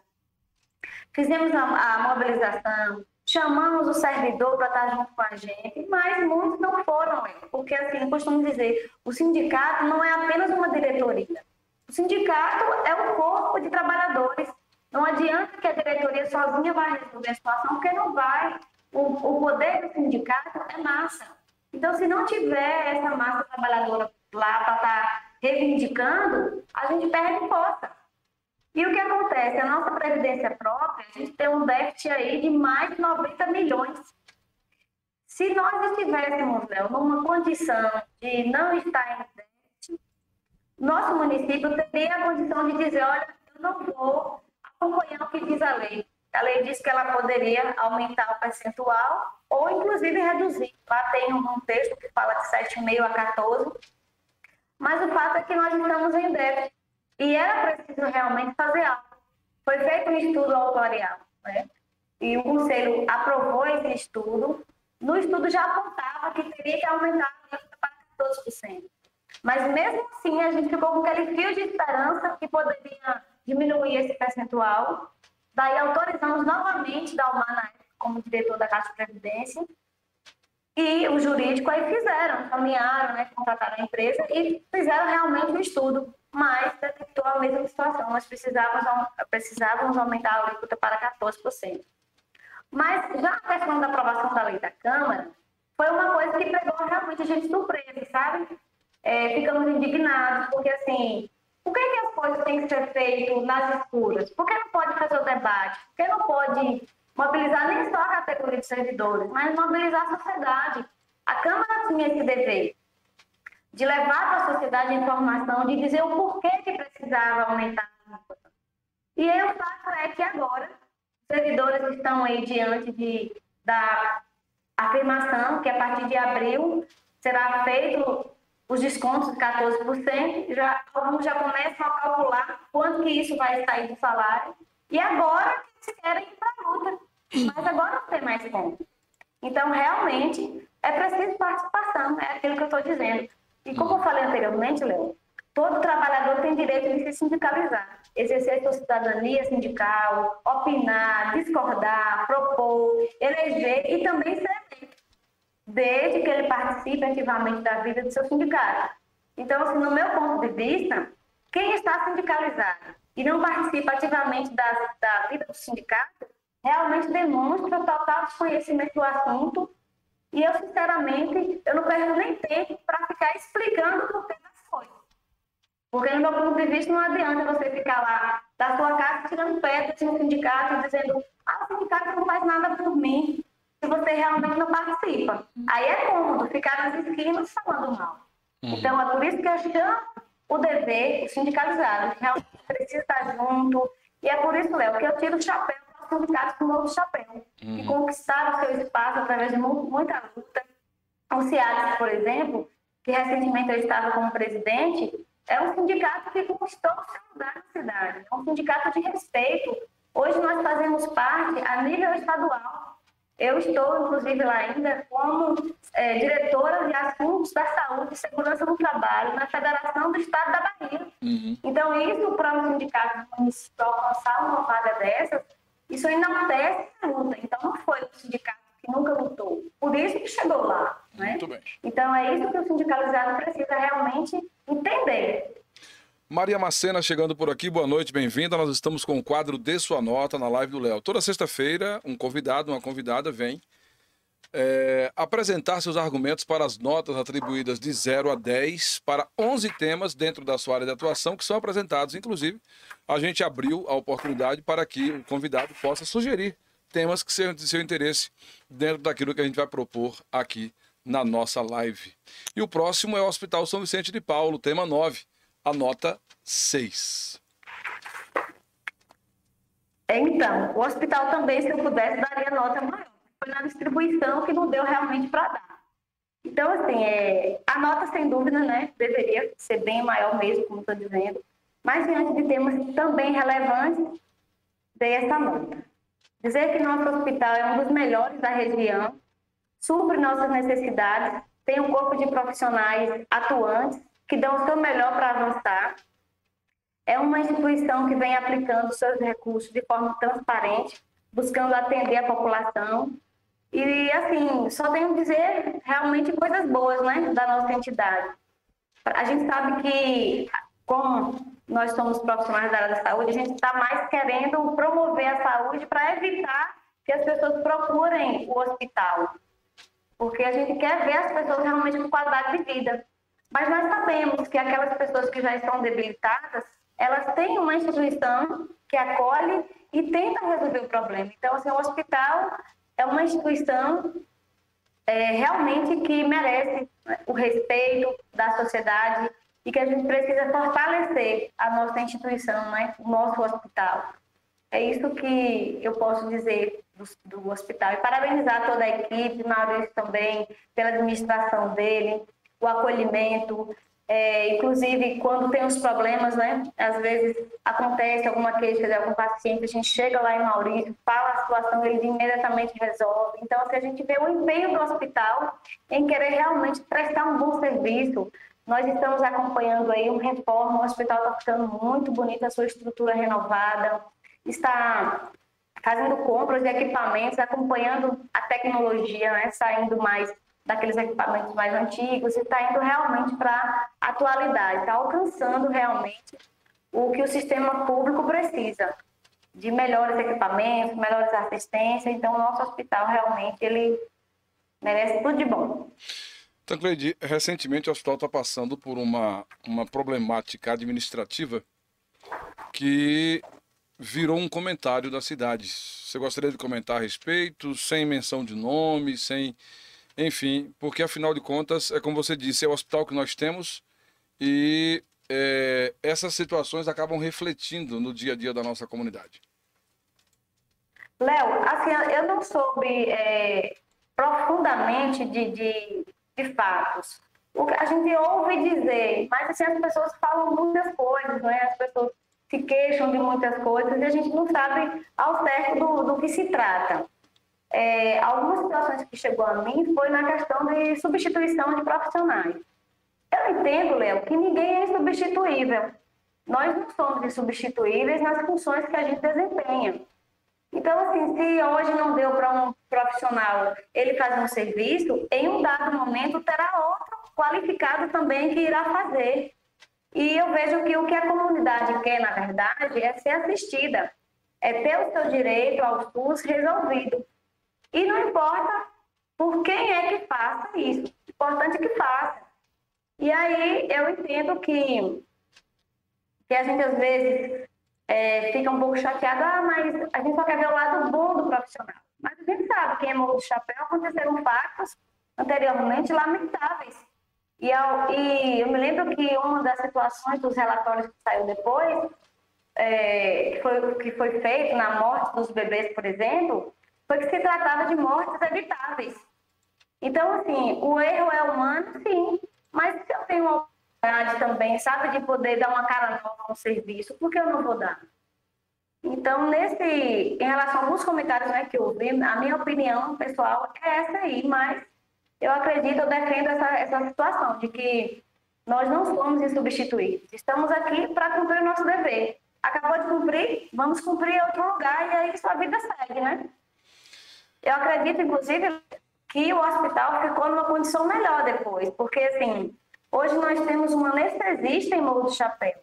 fizemos a mobilização, chamamos o servidor para estar junto com a gente, mas muitos não foram, porque assim, eu costumo dizer, o sindicato não é apenas uma diretoria. O sindicato é um corpo de trabalhadores. Não adianta que a diretoria sozinha vai resolver a situação, porque não vai. O poder do sindicato é massa. Então, se não tiver essa massa trabalhadora lá para estar reivindicando, a gente perde força. E o que acontece? A nossa previdência própria, a gente tem um déficit aí de mais de 90 milhões. Se nós estivéssemos, Léo, numa condição de não estar em déficit, nosso município teria a condição de dizer, olha, eu não vou acompanhar o que diz a lei. A lei diz que ela poderia aumentar o percentual ou, inclusive, reduzir. Lá tem um texto que fala de 7,5 a 14, mas o fato é que nós estamos em déficit. E era preciso realmente fazer algo. Foi feito um estudo autorial, né? E o Conselho aprovou esse estudo. No estudo já apontava que teria que aumentar a alíquota para 14%. Mas mesmo assim, a gente ficou com aquele fio de esperança que poderia diminuir esse percentual. Daí autorizamos novamente Dalmar, na época, como diretor da Caixa de Previdência. E o jurídico aí fizeram, caminharam, né, contrataram a empresa e fizeram realmente o estudo. Mas detectou a mesma situação. Nós precisávamos aumentar a alíquota para 14%. Mas já a questão da aprovação da lei da Câmara foi uma coisa que pegou realmente a gente surpresa, sabe? Ficamos indignados, porque assim, por que as coisas têm que ser feitas nas escuras? Por que não pode fazer o debate? Por que não pode mobilizar nem só a categoria de servidores, mas mobilizar a sociedade? A Câmara tinha esse dever de levar para a sociedade a informação, de dizer o porquê que precisava aumentar a alíquota. E aí o fato é que agora Os servidores estão aí diante da afirmação que a partir de abril será feito os descontos de 14%, alguns já começam a calcular quanto que isso vai sair do salário, e agora eles querem ir para a luta, mas agora não tem mais como. Então, realmente, é preciso participação, é aquilo que eu estou dizendo. E como eu falei anteriormente, Léo, todo trabalhador tem direito de se sindicalizar, exercer sua cidadania sindical, opinar, discordar, propor, eleger e também ser eleito, desde que ele participe ativamente da vida do seu sindicato. Então, assim, no meu ponto de vista, quem está sindicalizado e não participa ativamente da vida do sindicato, realmente demonstra total desconhecimento do assunto. E eu, sinceramente, eu não perco nem tempo para ficar explicando o porquê das coisas. Porque, no meu ponto de vista, não adianta você ficar lá da sua casa tirando pedras no sindicato e dizendo: o sindicato não faz nada por mim, se você realmente não participa. Aí é cômodo ficar nas esquinas falando mal. Então, é por isso que eu chamo o dever, o sindicalizado, que realmente precisa estar junto. E é por isso, Léo, que eu tiro o chapéu para os sindicatos com o novo chapéu, que conquistaram o seu espaço através de muita luta. O CIADES, por exemplo, que recentemente eu estava como presidente, é um sindicato que conquistou o seu lugar na cidade. É um sindicato de respeito. Hoje nós fazemos parte a nível estadual. Eu estou, inclusive, lá ainda como diretora de assuntos da saúde e segurança no trabalho na Federação do Estado da Bahia. Então, isso para um sindicato municipal alcançar uma vaga dessas, isso enaltece a luta. Então, não foi um sindicato que nunca lutou. Por isso que chegou lá. Né? Muito bem. Então, é isso que o sindicalizado precisa realmente entender. Maria Macena chegando por aqui, boa noite, bem-vinda. Nós estamos com o quadro Dê Sua Nota na live do Léo. Toda sexta-feira, um convidado, uma convidada vem apresentar seus argumentos para as notas atribuídas de 0 a 10 para 11 temas dentro da sua área de atuação que são apresentados. Inclusive, a gente abriu a oportunidade para que o convidado possa sugerir temas que sejam de seu interesse dentro daquilo que a gente vai propor aqui na nossa live. E o próximo é o Hospital São Vicente de Paulo, tema 9, a nota 6. Então, o hospital também, se eu pudesse, daria nota maior. Foi na distribuição que não deu realmente para dar. Então, assim, a nota, sem dúvida, né, deveria ser bem maior mesmo, como estou dizendo. Mas, diante de temas também relevantes, dei essa nota. Dizer que nosso hospital é um dos melhores da região, supre nossas necessidades, tem um corpo de profissionais atuantes que dão o seu melhor para avançar. É uma instituição que vem aplicando seus recursos de forma transparente, buscando atender a população. E, assim, só tenho que dizer realmente coisas boas, né, da nossa entidade. A gente sabe que, como nós somos profissionais da área da saúde, a gente está mais querendo promover a saúde para evitar que as pessoas procurem o hospital. Porque a gente quer ver as pessoas realmente com qualidade de vida. Mas nós sabemos que aquelas pessoas que já estão debilitadas, elas têm uma instituição que acolhe e tenta resolver o problema. Então, assim, o hospital é uma instituição realmente que merece, né, o respeito da sociedade e que a gente precisa fortalecer a nossa instituição, né, o nosso hospital. É isso que eu posso dizer do hospital. E parabenizar toda a equipe, Maurício também, pela administração dele, o acolhimento. Inclusive, quando tem os problemas, né, às vezes acontece alguma queixa de algum paciente, a gente chega lá em Maurício, fala a situação, ele imediatamente resolve. Então, assim, a gente vê o empenho do hospital em querer realmente prestar um bom serviço. Nós estamos acompanhando aí uma reforma, o hospital está ficando muito bonito, a sua estrutura renovada, está fazendo compras de equipamentos, acompanhando a tecnologia, né, saindo mais daqueles equipamentos mais antigos e está indo realmente para a atualidade, está alcançando realmente o que o sistema público precisa, de melhores equipamentos, melhores assistências. Então, o nosso hospital realmente ele merece tudo de bom. Então, Cleide, recentemente o hospital está passando por uma problemática administrativa que virou um comentário da cidade. Você gostaria de comentar a respeito, sem menção de nome, sem... Enfim, porque afinal de contas, é como você disse, é o hospital que nós temos e essas situações acabam refletindo no dia a dia da nossa comunidade. Léo, assim, eu não soube profundamente de fatos. O que a gente ouve dizer, mas assim, as pessoas falam muitas coisas, né? As pessoas se queixam de muitas coisas e a gente não sabe ao certo do que se trata. Algumas situações que chegou a mim foi na questão de substituição de profissionais. Eu entendo, Léo, que ninguém é insubstituível. Nós não somos insubstituíveis nas funções que a gente desempenha. Então, assim, se hoje não deu para um profissional ele fazer um serviço, em um dado momento terá outro qualificado também que irá fazer. E eu vejo que o que a comunidade quer, na verdade, é ser assistida, é ter o seu direito ao SUS resolvido. E não importa por quem é que faça isso, o importante é que faça. E aí eu entendo que a gente às vezes fica um pouco chateado, mas a gente só quer ver o lado bom do profissional. Mas a gente sabe que em Morro do Chapéu aconteceram fatos anteriormente lamentáveis. E eu me lembro que uma das situações dos relatórios que saiu depois, que foi feito na morte dos bebês, por exemplo, foi que se tratava de mortes evitáveis. Então, assim, o erro é humano, sim, mas se eu tenho uma oportunidade também, sabe, de poder dar uma cara nova a um serviço, por que eu não vou dar? Então, em relação a alguns comentários, né, que eu vi, a minha opinião pessoal é essa aí, mas eu acredito, eu defendo essa situação de que nós não somos insubstituíveis. Estamos aqui para cumprir o nosso dever. Acabou de cumprir, vamos cumprir em outro lugar e aí sua vida segue, né? Eu acredito, inclusive, que o hospital ficou numa condição melhor depois, porque, assim, hoje nós temos uma anestesista em Morro do Chapéu,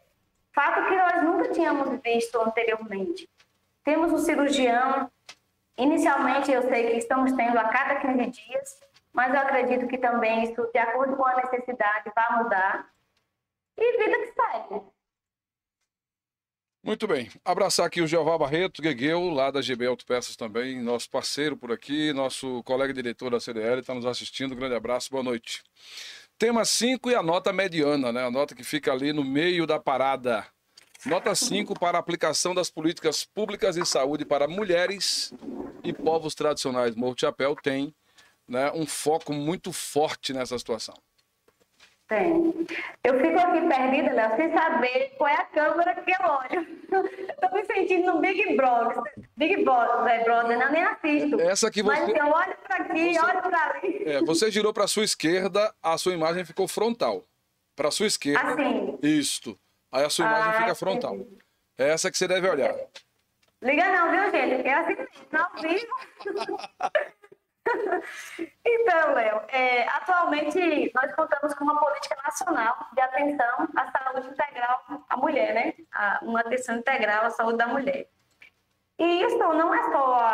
fato que nós nunca tínhamos visto anteriormente. Temos um cirurgião, inicialmente eu sei que estamos tendo a cada 15 dias, mas eu acredito que também isso, de acordo com a necessidade, vai mudar. E vida que segue. Muito bem. Abraçar aqui o Jeová Barreto, Guegueu, lá da GB Autopeças também, nosso parceiro por aqui, nosso colega diretor da CDL, está nos assistindo. Grande abraço, boa noite. Tema 5 e a nota mediana, né? A nota que fica ali no meio da parada. Nota 5 para a aplicação das políticas públicas de saúde para mulheres e povos tradicionais. Morro do Chapéu tem, né, um foco muito forte nessa situação. Tem. Eu fico aqui perdida, Léo, sem saber qual é a câmera que eu olho. Estou me sentindo no Big Brother. Big Brother, eu nem assisto. Essa que você... Mas eu olho para aqui, olho para ali. Você girou para a sua esquerda, a sua imagem ficou frontal. Para a sua esquerda. Assim. Isto. Aí a sua imagem fica frontal. É essa que você deve olhar. Liga não, viu, gente? É assim mesmo, não vivo. Então, Léo, atualmente nós contamos com uma política nacional de atenção à saúde integral à mulher, né? Uma atenção integral à saúde da mulher. E isso não é só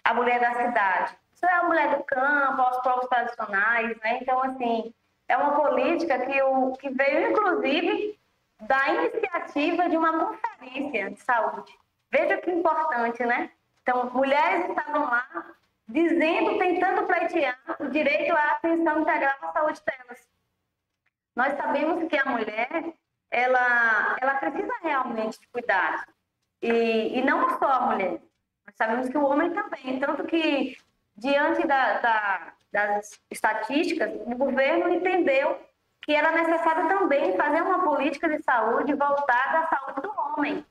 a mulher da cidade, isso é a mulher do campo, aos povos tradicionais, né? Então, assim, é uma política que veio, inclusive, da iniciativa de uma conferência de saúde. Veja que importante, né? Então, mulheres estavam lá dizendo, tentando pleitear o direito à atenção integral à saúde delas. Nós sabemos que a mulher, ela precisa realmente de cuidado. E não só a mulher. Nós sabemos que o homem também. Tanto que, diante das estatísticas, o governo entendeu que era necessário também fazer uma política de saúde voltada à saúde do homem,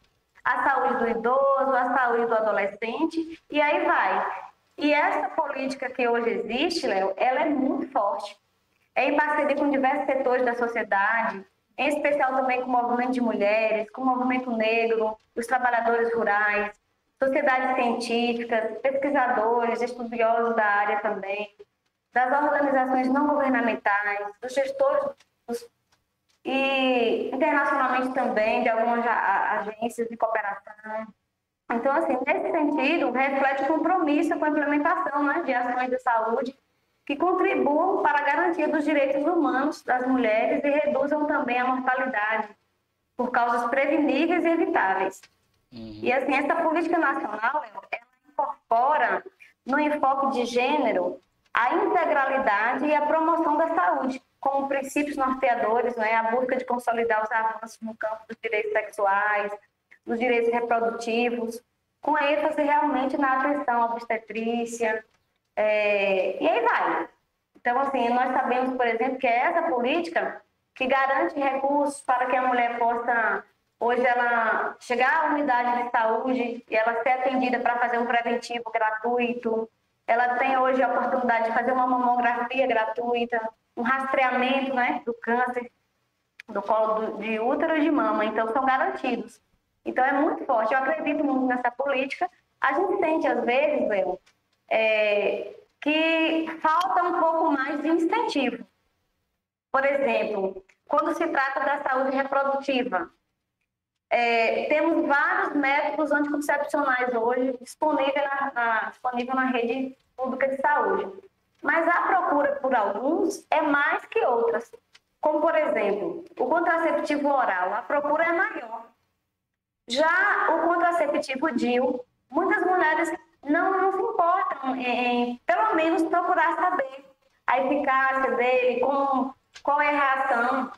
à saúde do idoso, à saúde do adolescente, e aí vai. E essa política que hoje existe, Léo, ela é muito forte. É em parceria com diversos setores da sociedade, em especial também com o movimento de mulheres, com o movimento negro, os trabalhadores rurais, sociedades científicas, pesquisadores, estudiosos da área também, das organizações não governamentais, dos gestores e internacionalmente também de algumas agências de cooperação. Então, assim, nesse sentido, reflete o compromisso com a implementação, né, de ações de saúde que contribuam para a garantia dos direitos humanos das mulheres e reduzam também a mortalidade por causas preveníveis e evitáveis. E, assim, essa política nacional, ela incorpora no enfoque de gênero a integralidade e a promoção da saúde, como princípios norteadores, né, a busca de consolidar os avanços no campo dos direitos sexuais, dos direitos reprodutivos, com ênfase realmente na atenção obstetrícia, e aí vai. Então, assim, nós sabemos, por exemplo, que é essa política que garante recursos para que a mulher possa, hoje, ela chegar à unidade de saúde e ela ser atendida para fazer um preventivo gratuito. Ela tem hoje a oportunidade de fazer uma mamografia gratuita, um rastreamento, né, do câncer do colo de útero e de mama. Então, são garantidos. Então, é muito forte. Eu acredito muito nessa política. A gente sente, às vezes, Léo, que falta um pouco mais de incentivo. Por exemplo, quando se trata da saúde reprodutiva, temos vários métodos anticoncepcionais hoje disponíveis na rede pública de saúde. Mas a procura por alguns é mais que outras. Como, por exemplo, o contraceptivo oral, a procura é maior. Já o contraceptivo DIU, muitas mulheres não se importam em, pelo menos, procurar saber a eficácia dele, qual é a reação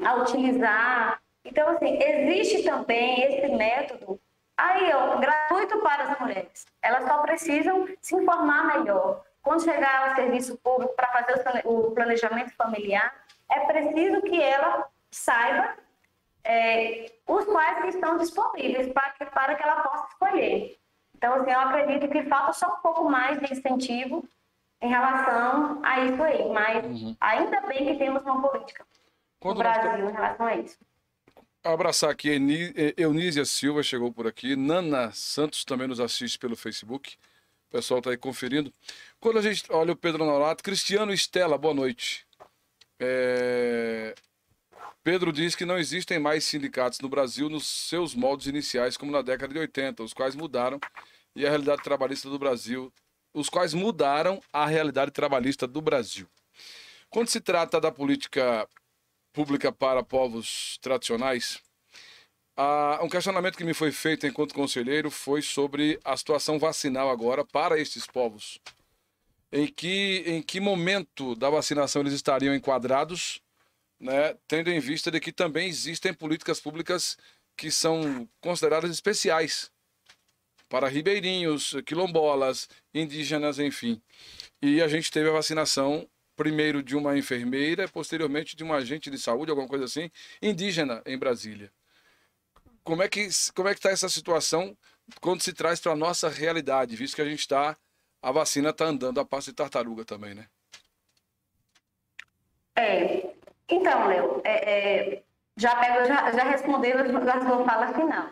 a utilizar. Então, assim, existe também esse método aí, gratuito para as mulheres. Elas só precisam se informar melhor. Quando chegar ao serviço público para fazer o planejamento familiar, é preciso que ela saiba os quais que estão disponíveis para que ela possa escolher. Então, assim, eu acredito que falta só um pouco mais de incentivo em relação a isso aí. Mas ainda bem que temos uma política no Brasil em relação a isso. Abraçar aqui, Eunísia Silva chegou por aqui, Nana Santos também nos assiste pelo Facebook, o pessoal está aí conferindo. Quando a gente olha o Pedro Norato, Cristiano Estela, boa noite. Pedro diz que não existem mais sindicatos no Brasil nos seus moldes iniciais, como na década de 80, os quais mudaram a realidade trabalhista do Brasil. Quando se trata da política pública para povos tradicionais, um questionamento que me foi feito enquanto conselheiro foi sobre a situação vacinal agora para estes povos. Em que momento da vacinação eles estariam enquadrados, né, tendo em vista de que também existem políticas públicas que são consideradas especiais para ribeirinhos, quilombolas, indígenas, enfim. E a gente teve a vacinação primeiro de uma enfermeira, posteriormente de um agente de saúde, alguma coisa assim, indígena em Brasília. Como é que está essa situação quando se traz para a nossa realidade, visto que a vacina está andando a passo de tartaruga também, né? Então, Léo, já respondendo a sua fala final.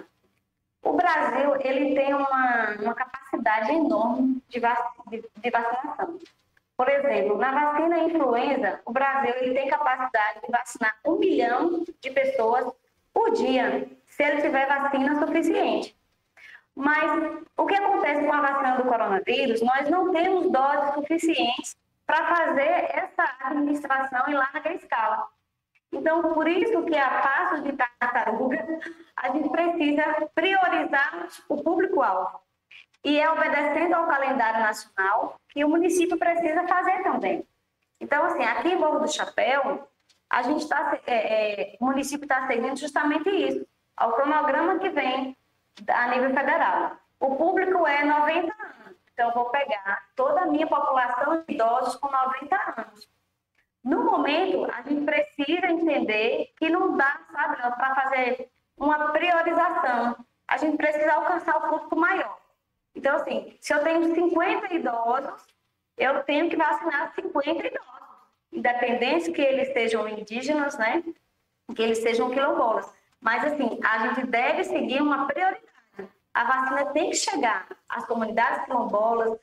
O Brasil, ele tem uma capacidade enorme de vacinação. Por exemplo, na vacina influenza, o Brasil ele tem capacidade de vacinar 1 milhão de pessoas por dia, se ele tiver vacina suficiente. Mas o que acontece com a vacina do coronavírus? Nós não temos doses suficientes para fazer essa administração em larga escala. Então, por isso que a passo de tartaruga, a gente precisa priorizar o público-alvo. E é obedecendo ao calendário nacional que o município precisa fazer também. Então, assim, aqui em Morro do Chapéu, a gente o município está seguindo justamente isso, ao cronograma que vem a nível federal. O público é 90 anos, então eu vou pegar toda a minha população de idosos com 90 anos. No momento, a gente precisa entender que não dá, sabe, para fazer uma priorização. A gente precisa alcançar o público maior. Então, assim, se eu tenho 50 idosos, eu tenho que vacinar 50 idosos, independente que eles sejam indígenas, né, que eles sejam quilombolas. Mas, assim, a gente deve seguir uma prioridade. A vacina tem que chegar às comunidades quilombolas,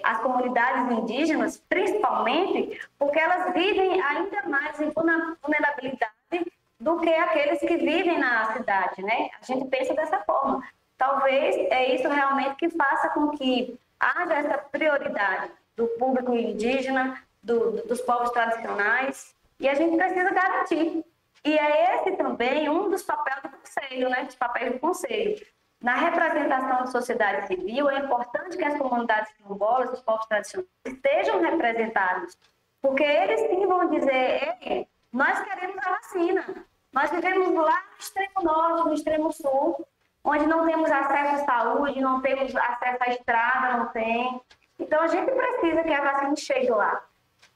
às comunidades indígenas, principalmente porque elas vivem ainda mais em vulnerabilidade do que aqueles que vivem na cidade, né? A gente pensa dessa forma. Talvez é isso realmente que faça com que haja essa prioridade do público indígena, dos povos tradicionais, e a gente precisa garantir. E é esse também um dos papéis do Conselho, né? Dos papéis do Conselho. Na representação da sociedade civil, é importante que as comunidades quilombolas, os povos tradicionais, estejam representados, porque eles sim vão dizer, nós queremos a vacina, nós vivemos lá no extremo norte, no extremo sul, onde não temos acesso à saúde, não temos acesso à estrada, não tem. Então, a gente precisa que a vacina chegue lá.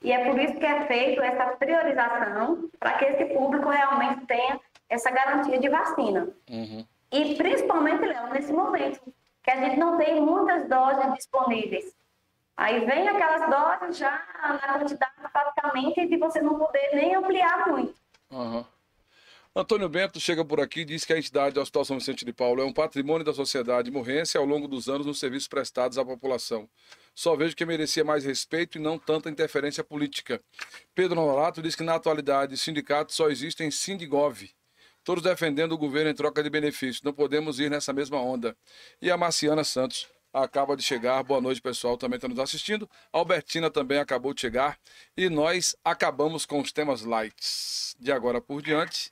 E é por isso que é feito essa priorização, para que esse público realmente tenha essa garantia de vacina. E principalmente, Léo, nesse momento, que a gente não tem muitas doses disponíveis. Aí vem aquelas doses já na quantidade praticamente de você não poder nem ampliar muito. Antônio Bento chega por aqui e diz que a entidade do Hospital São Vicente de Paulo é um patrimônio da sociedade morrense ao longo dos anos nos serviços prestados à população. Só vejo que merecia mais respeito e não tanta interferência política. Pedro Norato diz que na atualidade sindicatos só existem Sindigov, todos defendendo o governo em troca de benefícios. Não podemos ir nessa mesma onda. E a Marciana Santos acaba de chegar. Boa noite, pessoal, também está nos assistindo. A Albertina também acabou de chegar. E nós acabamos com os temas lights. De agora por diante,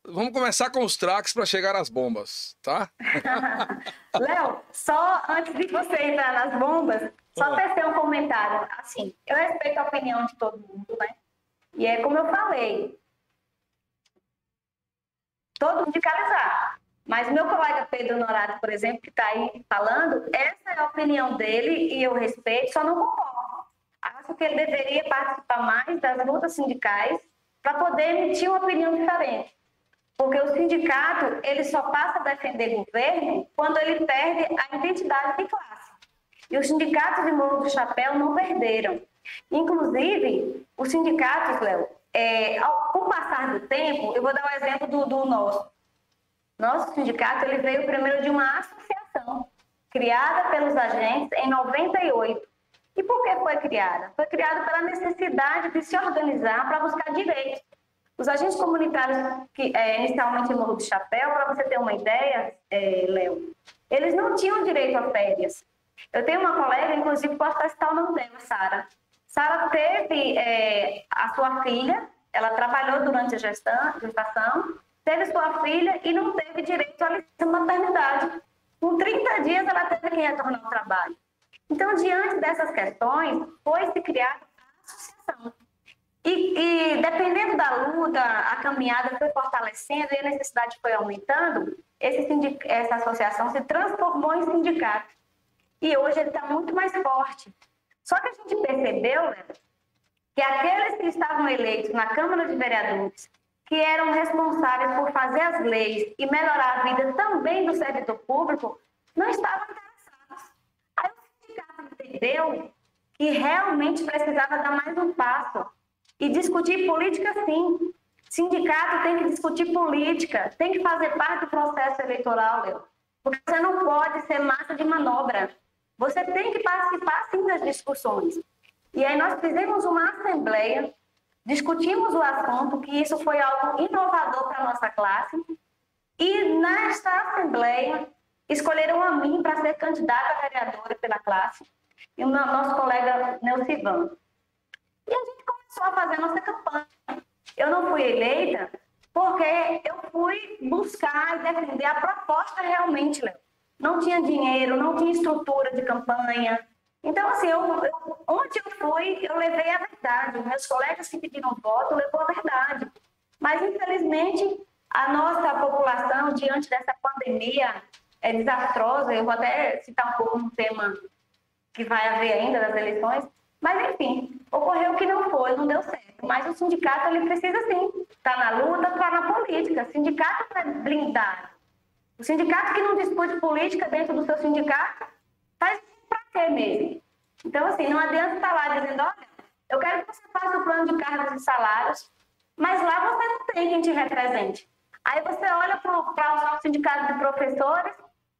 vamos começar com os traques para chegar às bombas, tá? Léo, só antes de você entrar nas bombas, só tecer um comentário. Assim, eu respeito a opinião de todo mundo, né? E é como eu falei, todo sindicalizar. Mas meu colega Pedro Norato, por exemplo, que está aí falando, essa é a opinião dele e eu respeito, só não concordo. Acho que ele deveria participar mais das lutas sindicais para poder emitir uma opinião diferente. Porque o sindicato, ele só passa a defender o governo quando ele perde a identidade de classe. E os sindicatos de Morro do Chapéu não perderam. Inclusive, os sindicatos, Léo, com o passar do tempo, eu vou dar um exemplo do nosso. Nosso sindicato, ele veio primeiro de uma associação criada pelos agentes em 98. E por que foi criada? Foi criada pela necessidade de se organizar para buscar direitos. Os agentes comunitários, que inicialmente em Morro do Chapéu, para você ter uma ideia, Léo, eles não tinham direito a férias. Eu tenho uma colega, inclusive, posso citar o nome dela, Sara. Sara teve a sua filha, ela trabalhou durante a gestação, teve sua filha e não teve direito à licença maternidade. Com 30 dias, ela teve que retornar ao trabalho. Então, diante dessas questões, foi-se criada a associação. E dependendo da luta, a caminhada foi fortalecendo e a necessidade foi aumentando, essa associação se transformou em sindicato. E hoje ele está muito mais forte. Só que a gente percebeu, né, que aqueles que estavam eleitos na Câmara de Vereadores, que eram responsáveis por fazer as leis e melhorar a vida também do servidor público, não estavam interessados. Aí o sindicato entendeu que realmente precisava dar mais um passo e discutir política, sim. Sindicato tem que discutir política, tem que fazer parte do processo eleitoral, Léo. Porque você não pode ser massa de manobra. Você tem que participar, sim, das discussões. E aí nós fizemos uma assembleia, discutimos o assunto, que isso foi algo inovador para a nossa classe. E nesta assembleia, escolheram a mim para ser candidata a vereadora pela classe, e o nosso colega Neucivan. E a gente começou a fazer a nossa campanha. Eu não fui eleita porque eu fui buscar e defender a proposta realmente, Léo. Não tinha dinheiro, não tinha estrutura de campanha. Então, assim, onde eu fui, eu levei a verdade. Meus colegas que pediram voto levou a verdade. Mas, infelizmente, a nossa população, diante dessa pandemia, é desastrosa. Eu vou até citar um pouco um tema que vai haver ainda das eleições. Mas, enfim, ocorreu que não foi, não deu certo. Mas o sindicato, ele precisa, sim, estar na luta, estar na política. O sindicato não é blindado. O sindicato que não discute política dentro do seu sindicato, faz para quê mesmo? Então, assim, não adianta estar lá dizendo, olha, eu quero que você faça o plano de cargos e salários, mas lá você não tem quem te represente. Aí você olha para o sindicato de professores,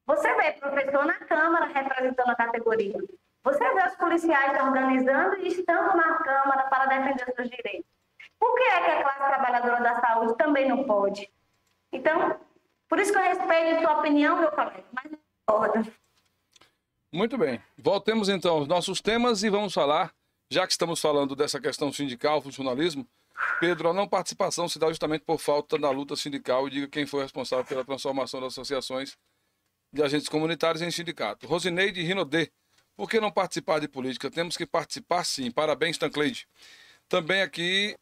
você vê professor na Câmara representando a categoria. Você vê os policiais se organizando e estando na Câmara para defender os seus direitos. Por que é que a classe trabalhadora da saúde também não pode? Então, por isso que eu respeito a sua opinião, meu colega, mas não concordo. Muito bem. Voltemos então aos nossos temas e vamos falar, já que estamos falando dessa questão sindical, funcionalismo, Pedro, a não participação se dá justamente por falta da luta sindical e diga quem foi responsável pela transformação das associações de agentes comunitários em sindicato. Rosineide Rinodê, por que não participar de política? Temos que participar sim. Parabéns, Tancleide. Também aqui,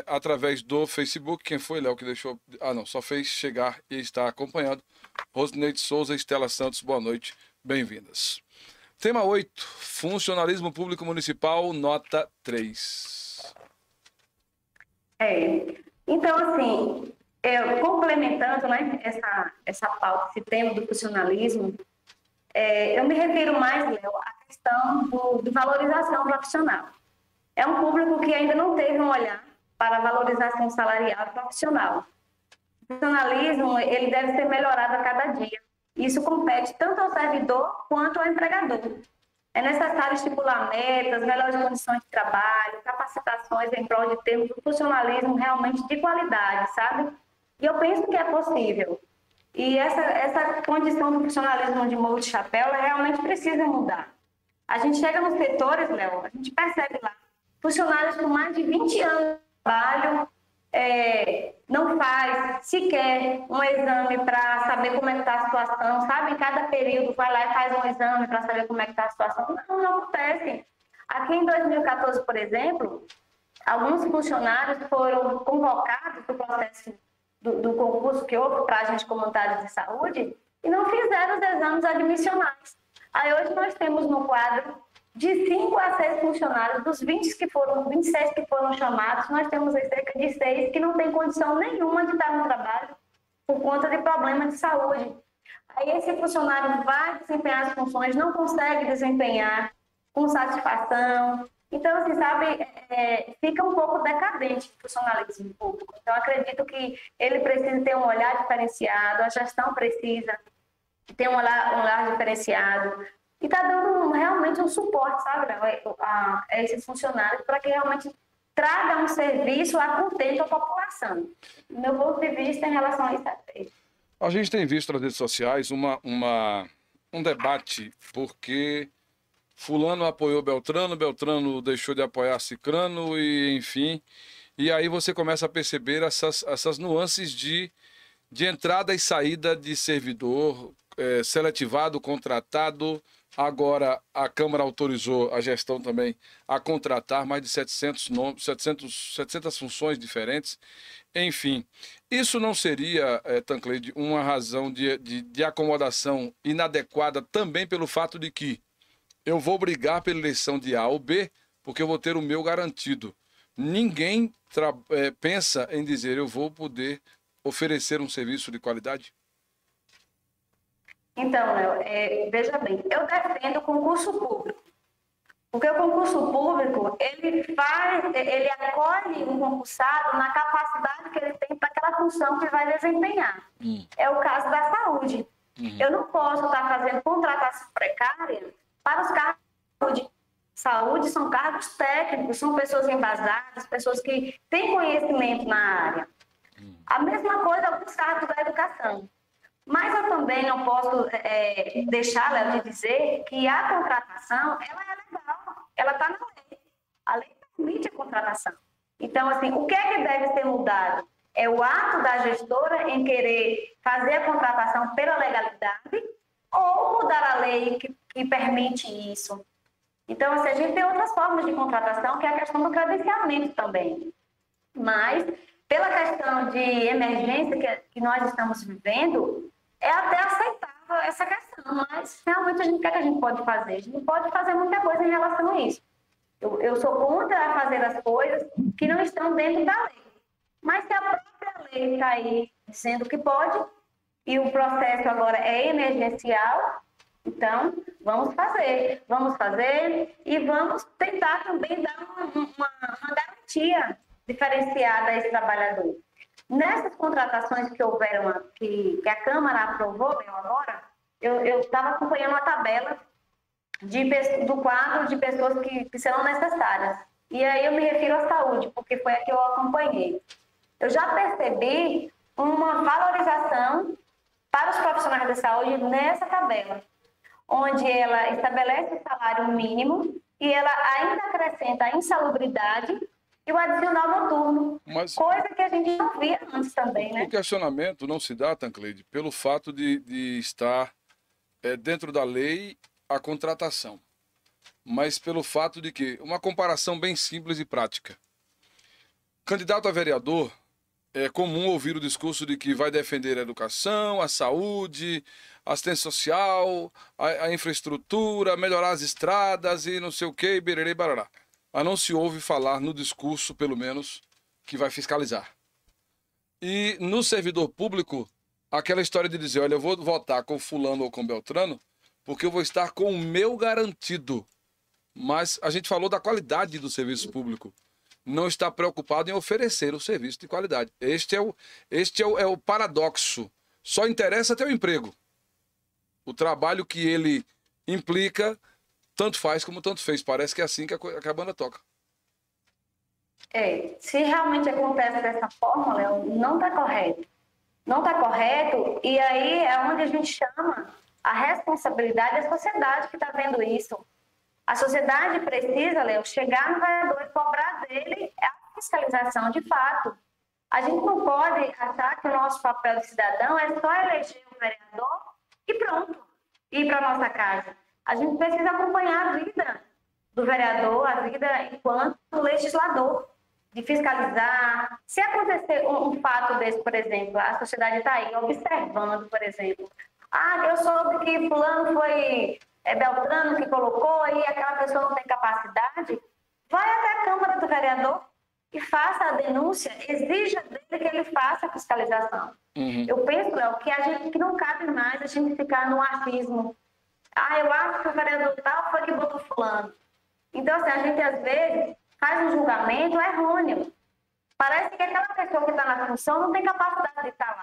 através do Facebook, quem foi, Léo, que deixou... Ah, não, só fez chegar e está acompanhando. Rosineide Souza e Estela Santos, boa noite, bem-vindas. Tema 8, funcionalismo público municipal, nota 3. Então, assim, complementando, né, essa pauta, esse tema do funcionalismo, eu me refiro mais, Léo, à questão de valorização profissional. É um público que ainda não teve um olhar para a valorização salarial profissional. O funcionalismo, ele deve ser melhorado a cada dia. Isso compete tanto ao servidor quanto ao empregador. É necessário estipular metas, melhores condições de trabalho, capacitações em prol de termos um funcionalismo realmente de qualidade, sabe? E eu penso que é possível. E essa condição do funcionalismo de morro de chapéu, ela realmente precisa mudar. A gente chega nos setores, Léo, a gente percebe lá, funcionários com mais de 20 anos de trabalho, não faz sequer um exame para saber como é que está a situação, sabe? Em cada período vai lá e faz um exame para saber como é que está a situação. Não acontece. Aqui em 2014, por exemplo, alguns funcionários foram convocados do processo do concurso que houve para agentes comunitários de saúde e não fizeram os exames admissionais. Aí hoje nós temos no quadro de 5 a 6 funcionários, dos 26 que foram chamados, nós temos cerca de 6 que não têm condição nenhuma de estar no trabalho por conta de problemas de saúde. Aí esse funcionário vai desempenhar as funções, não consegue desempenhar com satisfação. Então, assim, sabe, fica um pouco decadente o funcionalismo público. Então, acredito que ele precisa ter um olhar diferenciado, a gestão precisa ter um olhar diferenciado, e está dando realmente um suporte, sabe, a esses funcionários para que realmente traga um serviço a contento à população. Meu ponto de vista em relação a isso é... A gente tem visto nas redes sociais um debate porque fulano apoiou Beltrano, Beltrano deixou de apoiar Cicrano e enfim, e aí você começa a perceber essas nuances de entrada e saída de servidor, seletivado, contratado. Agora, a Câmara autorizou a gestão também a contratar mais de 700 funções diferentes. Enfim, isso não seria, Tancleide, uma razão de acomodação inadequada também pelo fato de que eu vou brigar pela eleição de A ou B porque eu vou ter o meu garantido. Ninguém pensa em dizer eu vou poder oferecer um serviço de qualidade? Então, Léo, veja bem, eu defendo o concurso público, porque o concurso público, ele acolhe o concursado na capacidade que ele tem para aquela função que vai desempenhar. É o caso da saúde. Eu não posso estar fazendo contratação precária para os cargos de saúde. Saúde são cargos técnicos, são pessoas embasadas, pessoas que têm conhecimento na área. A mesma coisa alguns cargos da educação. Mas eu também não posso deixar, Léo, de dizer que a contratação, ela é legal, ela está na lei. A lei permite a contratação. Então, assim, o que é que deve ser mudado? É o ato da gestora em querer fazer a contratação pela legalidade ou mudar a lei que permite isso. Então, assim, a gente tem outras formas de contratação, que é a questão do credenciamento também. Mas, pela questão de emergência que nós estamos vivendo, é até aceitável essa questão, mas realmente o que é que a gente pode fazer? A gente não pode fazer muita coisa em relação a isso. Eu sou contra fazer as coisas que não estão dentro da lei. Mas se a própria lei está aí dizendo que pode, e o processo agora é emergencial, então vamos fazer e vamos tentar também dar uma garantia diferenciada a esse trabalhador. Nessas contratações que houveram, que a Câmara aprovou agora, eu estava acompanhando a tabela do quadro de pessoas que serão necessárias. E aí eu me refiro à saúde, porque foi a que eu acompanhei. Eu já percebi uma valorização para os profissionais da saúde nessa tabela, onde ela estabelece o salário mínimo e ela ainda acrescenta a insalubridade e o adicional noturno, coisa que a gente não via antes também, né? O questionamento não se dá, Tancleide, pelo fato de estar dentro da lei a contratação. mas pelo fato de que, uma comparação bem simples e prática. Candidato a vereador, é comum ouvir o discurso de que vai defender a educação, a saúde, a assistência social, a infraestrutura, melhorar as estradas e não sei o que, bererê, barará. Mas não se ouve falar no discurso, pelo menos, que vai fiscalizar. E no servidor público, aquela história de dizer, olha, eu vou votar com fulano ou com Beltrano, porque eu vou estar com o meu garantido. Mas a gente falou da qualidade do serviço público. Não está preocupado em oferecer o serviço de qualidade. Este é o paradoxo. Só interessa ter o emprego. O trabalho que ele implica, tanto faz como tanto fez. Parece que é assim que a banda toca. Se realmente acontece dessa forma, Léo, não está correto. Não está correto, e aí é onde a gente chama a responsabilidade da sociedade que está vendo isso. A sociedade precisa, Léo, chegar no vereador e cobrar dele a fiscalização de fato. A gente não pode achar que o nosso papel de cidadão é só eleger o vereador e pronto, ir para a nossa casa. A gente precisa acompanhar a vida do vereador, a vida enquanto legislador, de fiscalizar. Se acontecer um fato desse, por exemplo, a sociedade está aí observando, por exemplo, eu soube que fulano foi Beltrano que colocou e aquela pessoa não tem capacidade, vai até a Câmara do Vereador e faça a denúncia, exija dele que ele faça a fiscalização. Eu penso, Léo, que não cabe mais a gente ficar no achismo. Eu acho que o vereador tal foi que botou fulano. Então, assim, a gente às vezes faz um julgamento errôneo. Parece que aquela pessoa que está na função não tem capacidade de estar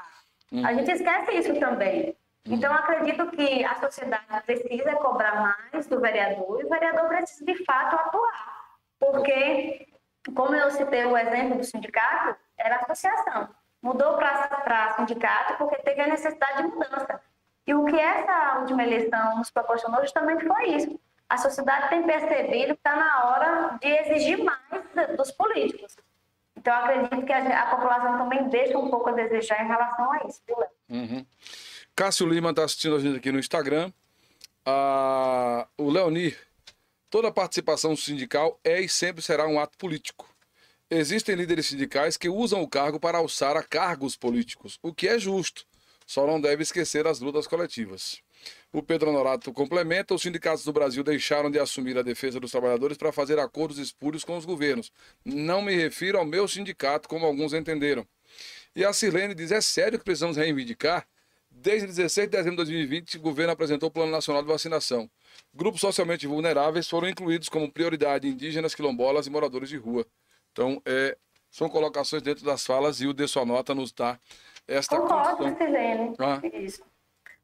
lá. A gente esquece isso também. Então, acredito que a sociedade precisa cobrar mais do vereador e o vereador precisa, de fato, atuar. Porque, como eu citei o exemplo do sindicato, era associação. Mudou para sindicato porque teve a necessidade de mudança. E o que essa última eleição nos proporcionou justamente foi isso. A sociedade tem percebido que está na hora de exigir mais dos políticos. Então, acredito que a população também deixa um pouco a desejar em relação a isso. Cássio Lima está assistindo a gente aqui no Instagram. O Leonir, toda participação sindical é e sempre será um ato político. Existem líderes sindicais que usam o cargo para alçar a cargos políticos, o que é justo. Só não deve esquecer as lutas coletivas. O Pedro Honorato complementa, os sindicatos do Brasil deixaram de assumir a defesa dos trabalhadores para fazer acordos espúrios com os governos. Não me refiro ao meu sindicato, como alguns entenderam. E a Silene diz, é sério que precisamos reivindicar? Desde 16 de dezembro de 2020, o governo apresentou o Plano Nacional de Vacinação. Grupos socialmente vulneráveis foram incluídos como prioridade indígenas, quilombolas e moradores de rua. Então, são colocações dentro das falas e o De Sua Nota nos dá esta concordo, Silene. Isso.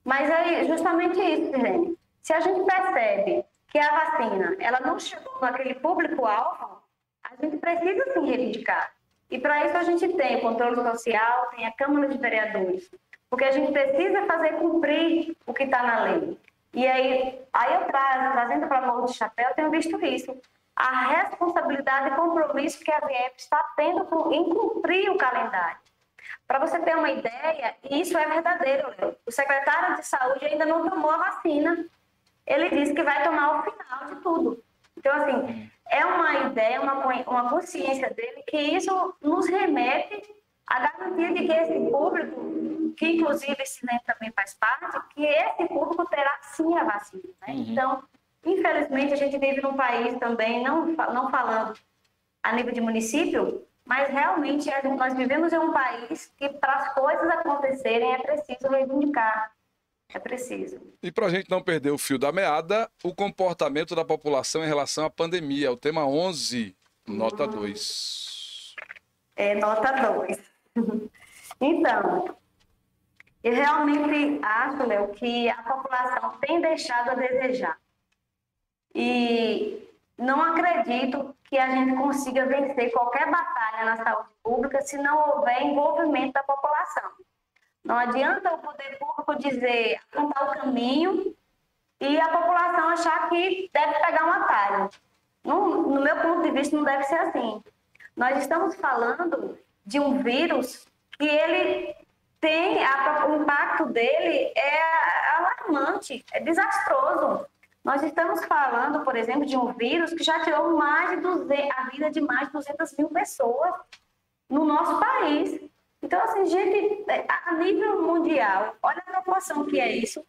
Mas aí, justamente isso, Silene. Se a gente percebe que a vacina ela não chegou naquele público-alvo, a gente precisa sim reivindicar. E para isso a gente tem o controle social, tem a Câmara de Vereadores. Porque a gente precisa fazer cumprir o que está na lei. E aí eu trazendo para Morro do Chapéu, eu tenho visto isso. A responsabilidade e compromisso que a VIEP está tendo em cumprir o calendário. Para você ter uma ideia, e isso é verdadeiro, Léo. O secretário de Saúde ainda não tomou a vacina. Ele disse que vai tomar ao final de tudo. Então, assim, é uma ideia, uma consciência dele que isso nos remete à garantia de que esse público, que inclusive esse NEM também faz parte, que esse público terá sim a vacina. Né? Então, infelizmente, a gente vive num país também, não falando a nível de município, mas realmente nós vivemos em um país que para as coisas acontecerem é preciso reivindicar. É preciso. E para a gente não perder o fio da meada, o comportamento da população em relação à pandemia, o tema 11, nota 2. Nota 2. Então, eu realmente acho, Léo, que a população tem deixado a desejar. E não acredito que a gente consiga vencer qualquer batalha na saúde pública se não houver envolvimento da população. Não adianta o poder público dizer, apontar o caminho e a população achar que deve pegar um atalho. No meu ponto de vista, não deve ser assim. Nós estamos falando de um vírus que ele tem, o impacto dele é alarmante, é desastroso. Nós estamos falando, por exemplo, de um vírus que já tirou a vida de mais de 200 mil pessoas no nosso país. Então, assim, gente, a nível mundial, olha a proporção que é isso.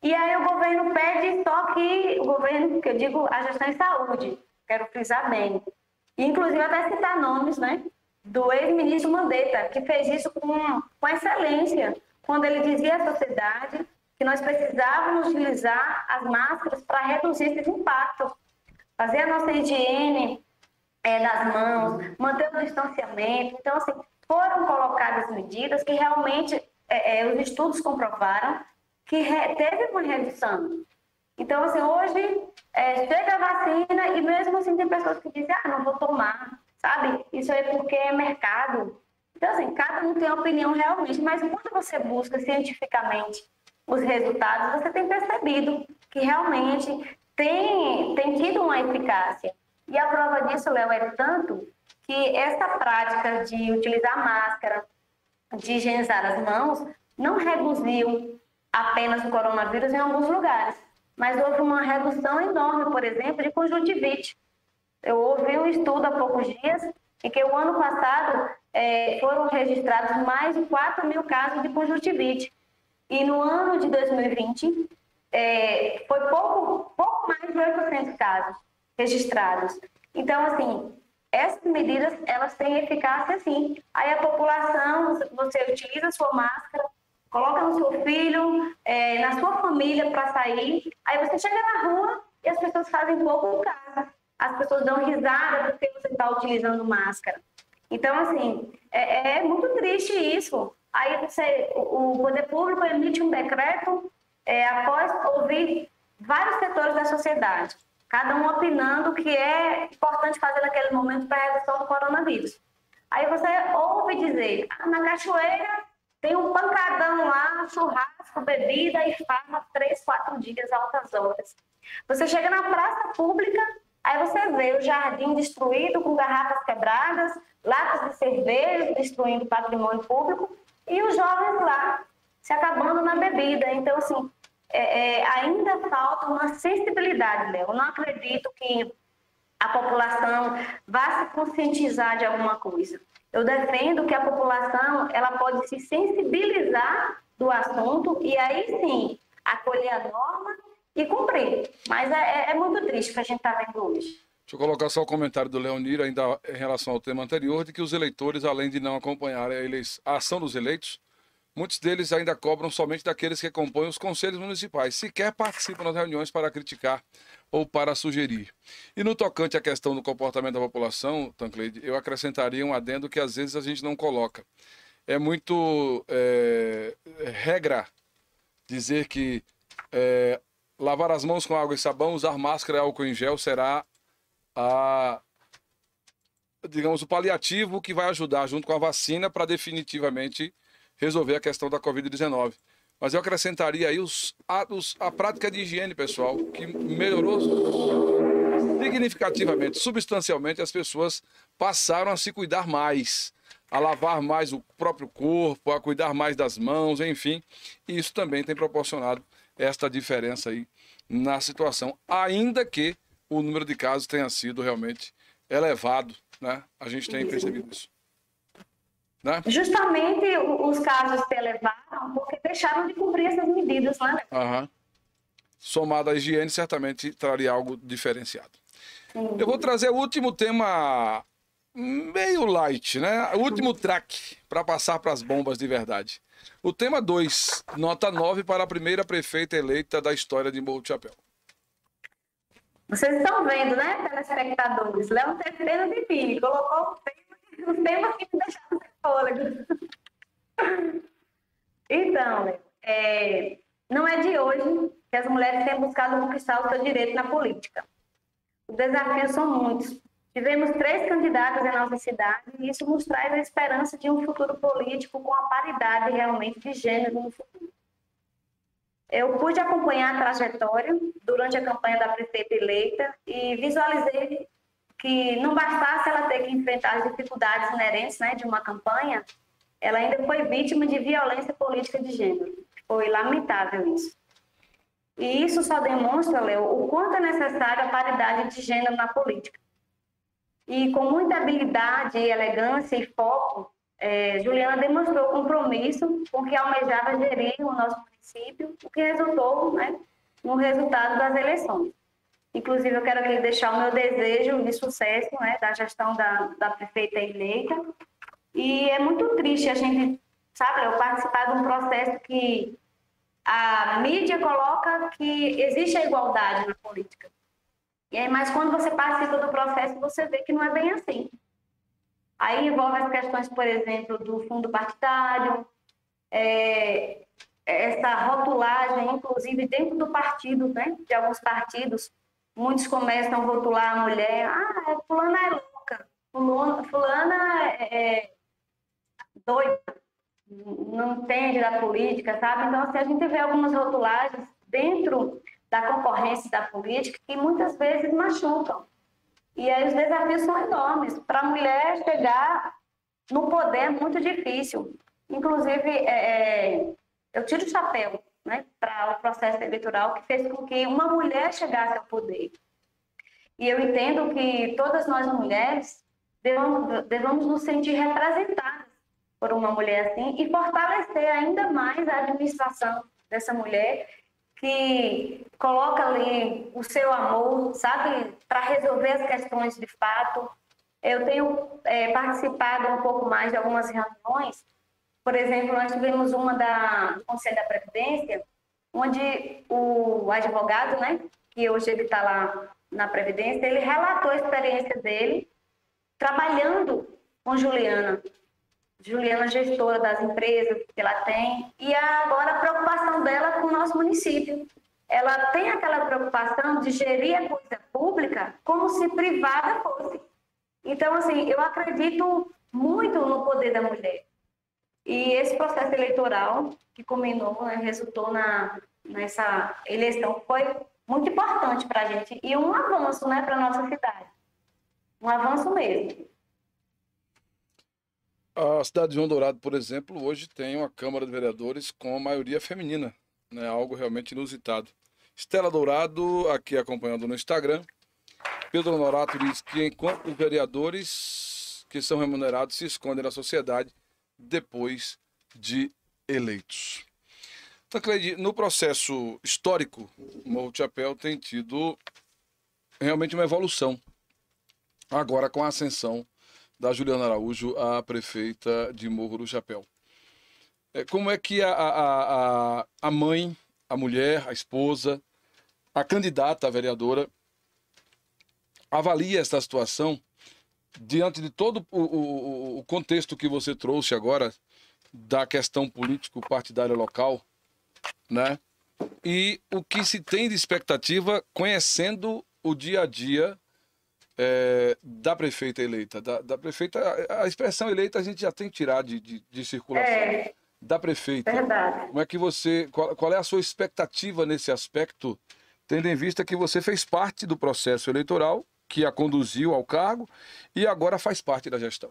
E aí o governo pede só que, o governo, que eu digo, a gestão em saúde, quero frisar bem. E, inclusive, até citar nomes, né, do ex-ministro Mandetta, que fez isso com excelência, quando ele dizia à sociedade que nós precisávamos utilizar as máscaras para reduzir esses impactos, fazer a nossa higiene das mãos, manter o distanciamento. Então, assim, foram colocadas medidas que realmente os estudos comprovaram que teve uma redução. Então, assim, hoje chega a vacina e mesmo assim tem pessoas que dizem, não vou tomar, sabe? Isso é porque é mercado. Então, assim, cada um tem uma opinião realmente, mas quando você busca cientificamente os resultados, você tem percebido que realmente tem tido uma eficácia. E a prova disso, Léo, é tanto que essa prática de utilizar máscara, de higienizar as mãos, não reduziu apenas o coronavírus em alguns lugares, mas houve uma redução enorme, por exemplo, de conjuntivite. Eu ouvi um estudo há poucos dias em que o ano passado foram registrados mais de 4 mil casos de conjuntivite. E no ano de 2020, foi pouco mais de 800 casos registrados. Então, assim, essas medidas, elas têm eficácia, sim. Aí a população, você utiliza a sua máscara, coloca no seu filho, na sua família para sair, aí você chega na rua e as pessoas fazem pouco caso. As pessoas dão risada porque você está utilizando máscara. Então, assim, é muito triste isso. Aí o poder público emite um decreto após ouvir vários setores da sociedade, cada um opinando o que é importante fazer naquele momento para a redução do coronavírus. Aí você ouve dizer, na cachoeira tem um pancadão lá, churrasco, bebida e farra 3, 4 dias, altas horas. Você chega na praça pública, aí você vê o jardim destruído com garrafas quebradas, latas de cerveja destruindo o patrimônio público e os jovens lá se acabando na bebida. Então, assim, ainda falta uma sensibilidade, Léo. Eu não acredito que a população vá se conscientizar de alguma coisa. Eu defendo que a população ela pode se sensibilizar do assunto e aí sim acolher a norma e cumprir. Mas é muito triste o que a gente está vendo hoje. Deixa eu colocar só o comentário do Leonir, ainda em relação ao tema anterior, de que os eleitores, além de não acompanharem a ação dos eleitos, muitos deles ainda cobram somente daqueles que compõem os conselhos municipais, sequer participam das reuniões para criticar ou para sugerir. E no tocante à questão do comportamento da população, Tancleide, eu acrescentaria um adendo que às vezes a gente não coloca. É muito regra dizer que lavar as mãos com água e sabão, usar máscara e álcool em gel será digamos, o paliativo que vai ajudar junto com a vacina para definitivamente resolver a questão da Covid-19. Mas eu acrescentaria aí a prática de higiene, pessoal, que melhorou significativamente, substancialmente, as pessoas passaram a se cuidar mais, a lavar mais o próprio corpo, a cuidar mais das mãos, enfim. E isso também tem proporcionado esta diferença aí na situação, ainda que o número de casos tenha sido realmente elevado, né? A gente tem percebido isso. Né? Justamente os casos se elevaram porque deixaram de cumprir essas medidas, né? Uhum. Somado à higiene, certamente traria algo diferenciado. Sim. Eu vou trazer o último tema meio light, né? O último track para passar para as bombas de verdade. O tema 2, nota 9 para a primeira prefeita eleita da história de Morro do Chapéu. Vocês estão vendo, né, telespectadores? Léo tem pena de mim, colocou os temas que me deixaram sem fôlego. Então, Léo, não é de hoje que as mulheres têm buscado conquistar o seu direito na política. Os desafios são muitos. Tivemos 3 candidatas em nossa cidade e isso nos traz a esperança de um futuro político com a paridade realmente de gênero no futuro. Eu pude acompanhar a trajetória durante a campanha da prefeita eleita e visualizei que não bastasse ela ter que enfrentar as dificuldades inerentes, né, de uma campanha, ela ainda foi vítima de violência política de gênero. Foi lamentável isso. E isso só demonstra, Léo, o quanto é necessária a paridade de gênero na política. E com muita habilidade, elegância e foco, Juliana demonstrou compromisso com que almejava gerir o nosso município, o que resultou, né, no resultado das eleições. Inclusive, eu quero aqui deixar o meu desejo de sucesso, né, da gestão da prefeita eleita. E é muito triste a gente, sabe, eu participar de um processo que a mídia coloca que existe a igualdade na política. E aí, mas quando você participa do processo, você vê que não é bem assim. Aí envolve as questões, por exemplo, do fundo partidário, essa rotulagem, inclusive dentro do partido, né, de alguns partidos, muitos começam a rotular a mulher, fulana é louca, fulana é doida, não entende da política, sabe? Então, assim, a gente vê algumas rotulagens dentro da concorrência da política que muitas vezes machucam. E aí os desafios são enormes. Para a mulher chegar no poder é muito difícil. Inclusive, eu tiro o chapéu, né, para o processo eleitoral que fez com que uma mulher chegasse ao poder. E eu entendo que todas nós mulheres devamos nos sentir representadas por uma mulher assim e fortalecer ainda mais a administração dessa mulher que coloca ali o seu amor, sabe, para resolver as questões de fato. Eu tenho participado um pouco mais de algumas reuniões. Por exemplo, nós tivemos uma do Conselho da Previdência, onde o advogado, né, que hoje ele está lá na Previdência, ele relatou a experiência dele trabalhando com Juliana, gestora das empresas que ela tem, e agora a preocupação dela com o nosso município. Ela tem aquela preocupação de gerir a coisa pública como se privada fosse. Então, assim, eu acredito muito no poder da mulher. E esse processo eleitoral que culminou, né, resultou nessa eleição, foi muito importante para a gente e um avanço, né, para a nossa cidade. Um avanço mesmo. A cidade de João Dourado, por exemplo, hoje tem uma Câmara de Vereadores com maioria feminina, né? Algo realmente inusitado. Estela Dourado, aqui acompanhando no Instagram. Pedro Norato diz que enquanto os vereadores que são remunerados se escondem na sociedade depois de eleitos. Então, Cleide, no processo histórico, o Morro do Chapéu tem tido realmente uma evolução. Agora com a ascensão da Juliana Araújo, a prefeita de Morro do Chapéu. Como é que a mãe, a mulher, a esposa, a candidata a vereadora avalia essa situação diante de todo o contexto que você trouxe agora da questão político-partidária local, né? E o que se tem de expectativa conhecendo o dia a dia da prefeita eleita, da prefeita, a expressão eleita a gente já tem que tirar de circulação. Da prefeita. Verdade. Como é que qual é a sua expectativa nesse aspecto, tendo em vista que você fez parte do processo eleitoral, que a conduziu ao cargo e agora faz parte da gestão?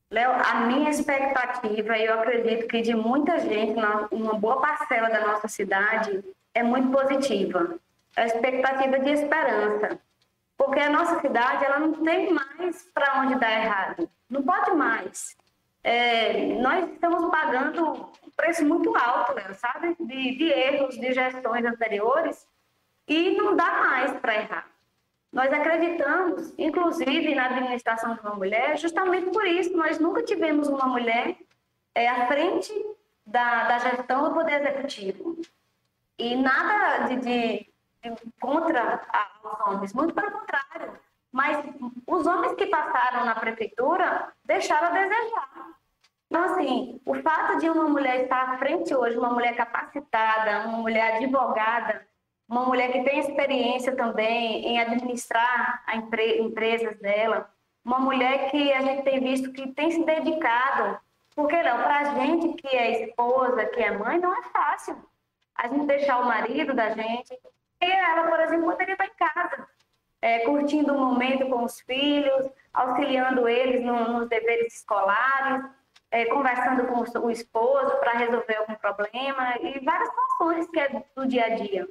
Léo, a minha expectativa, e eu acredito que de muita gente, uma boa parcela da nossa cidade, é muito positiva. A expectativa de esperança. Porque a nossa cidade, ela não tem mais para onde dar errado. Não pode mais. Nós estamos pagando um preço muito alto, né, sabe? De erros de gestões anteriores e não dá mais para errar. Nós acreditamos, inclusive, na administração de uma mulher, justamente por isso. Nós nunca tivemos uma mulher à frente da gestão do Poder Executivo. E nada de contra os homens, muito pelo contrário. Mas os homens que passaram na prefeitura deixaram a desejar. Então, assim, o fato de uma mulher estar à frente hoje, uma mulher capacitada, uma mulher advogada, uma mulher que tem experiência também em administrar empresas dela, uma mulher que a gente tem visto que tem se dedicado, porque não, para a gente que é esposa, que é mãe, não é fácil a gente deixar o marido da gente, e ela, por exemplo, poderia estar em casa, curtindo o momento com os filhos, auxiliando eles nos deveres escolares, conversando com o esposo para resolver algum problema e várias situações que é do dia a dia.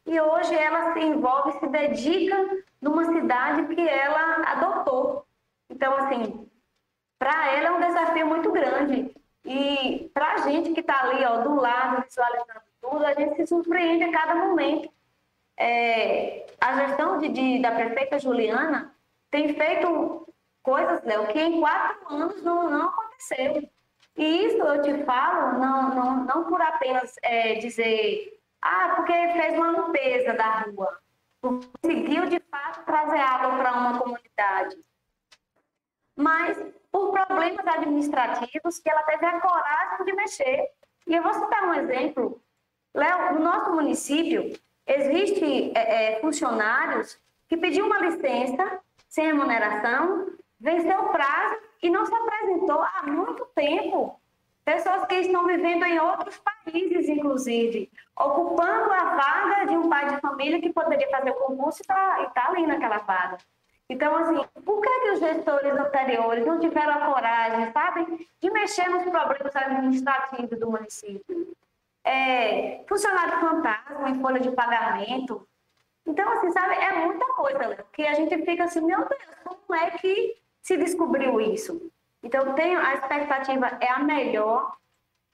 E hoje ela se envolve, se dedica numa cidade que ela adotou. Então, assim, para ela é um desafio muito grande. E para a gente que está ali, ó, do lado, visualizando tudo, a gente se surpreende a cada momento. A gestão da prefeita Juliana tem feito coisas, Léo, que em 4 anos não aconteceu. E isso eu te falo não por apenas dizer, porque fez uma limpeza da rua, conseguiu de fato trazer água para uma comunidade, mas por problemas administrativos que ela teve a coragem de mexer. E eu vou citar um exemplo. Léo, no nosso município, existem funcionários que pediu uma licença sem remuneração, venceu o prazo e não se apresentou há muito tempo. Pessoas que estão vivendo em outros países, inclusive, ocupando a vaga de um pai de família que poderia fazer o concurso e está ali naquela vaga. Então, assim, por que os gestores anteriores não tiveram a coragem, sabe, de mexer nos problemas administrativos do município? Funcionário fantasma em folha de pagamento. Então, assim, sabe, é muita coisa, Léo, que a gente fica assim, meu Deus, como é que se descobriu isso? Então, a expectativa é a melhor.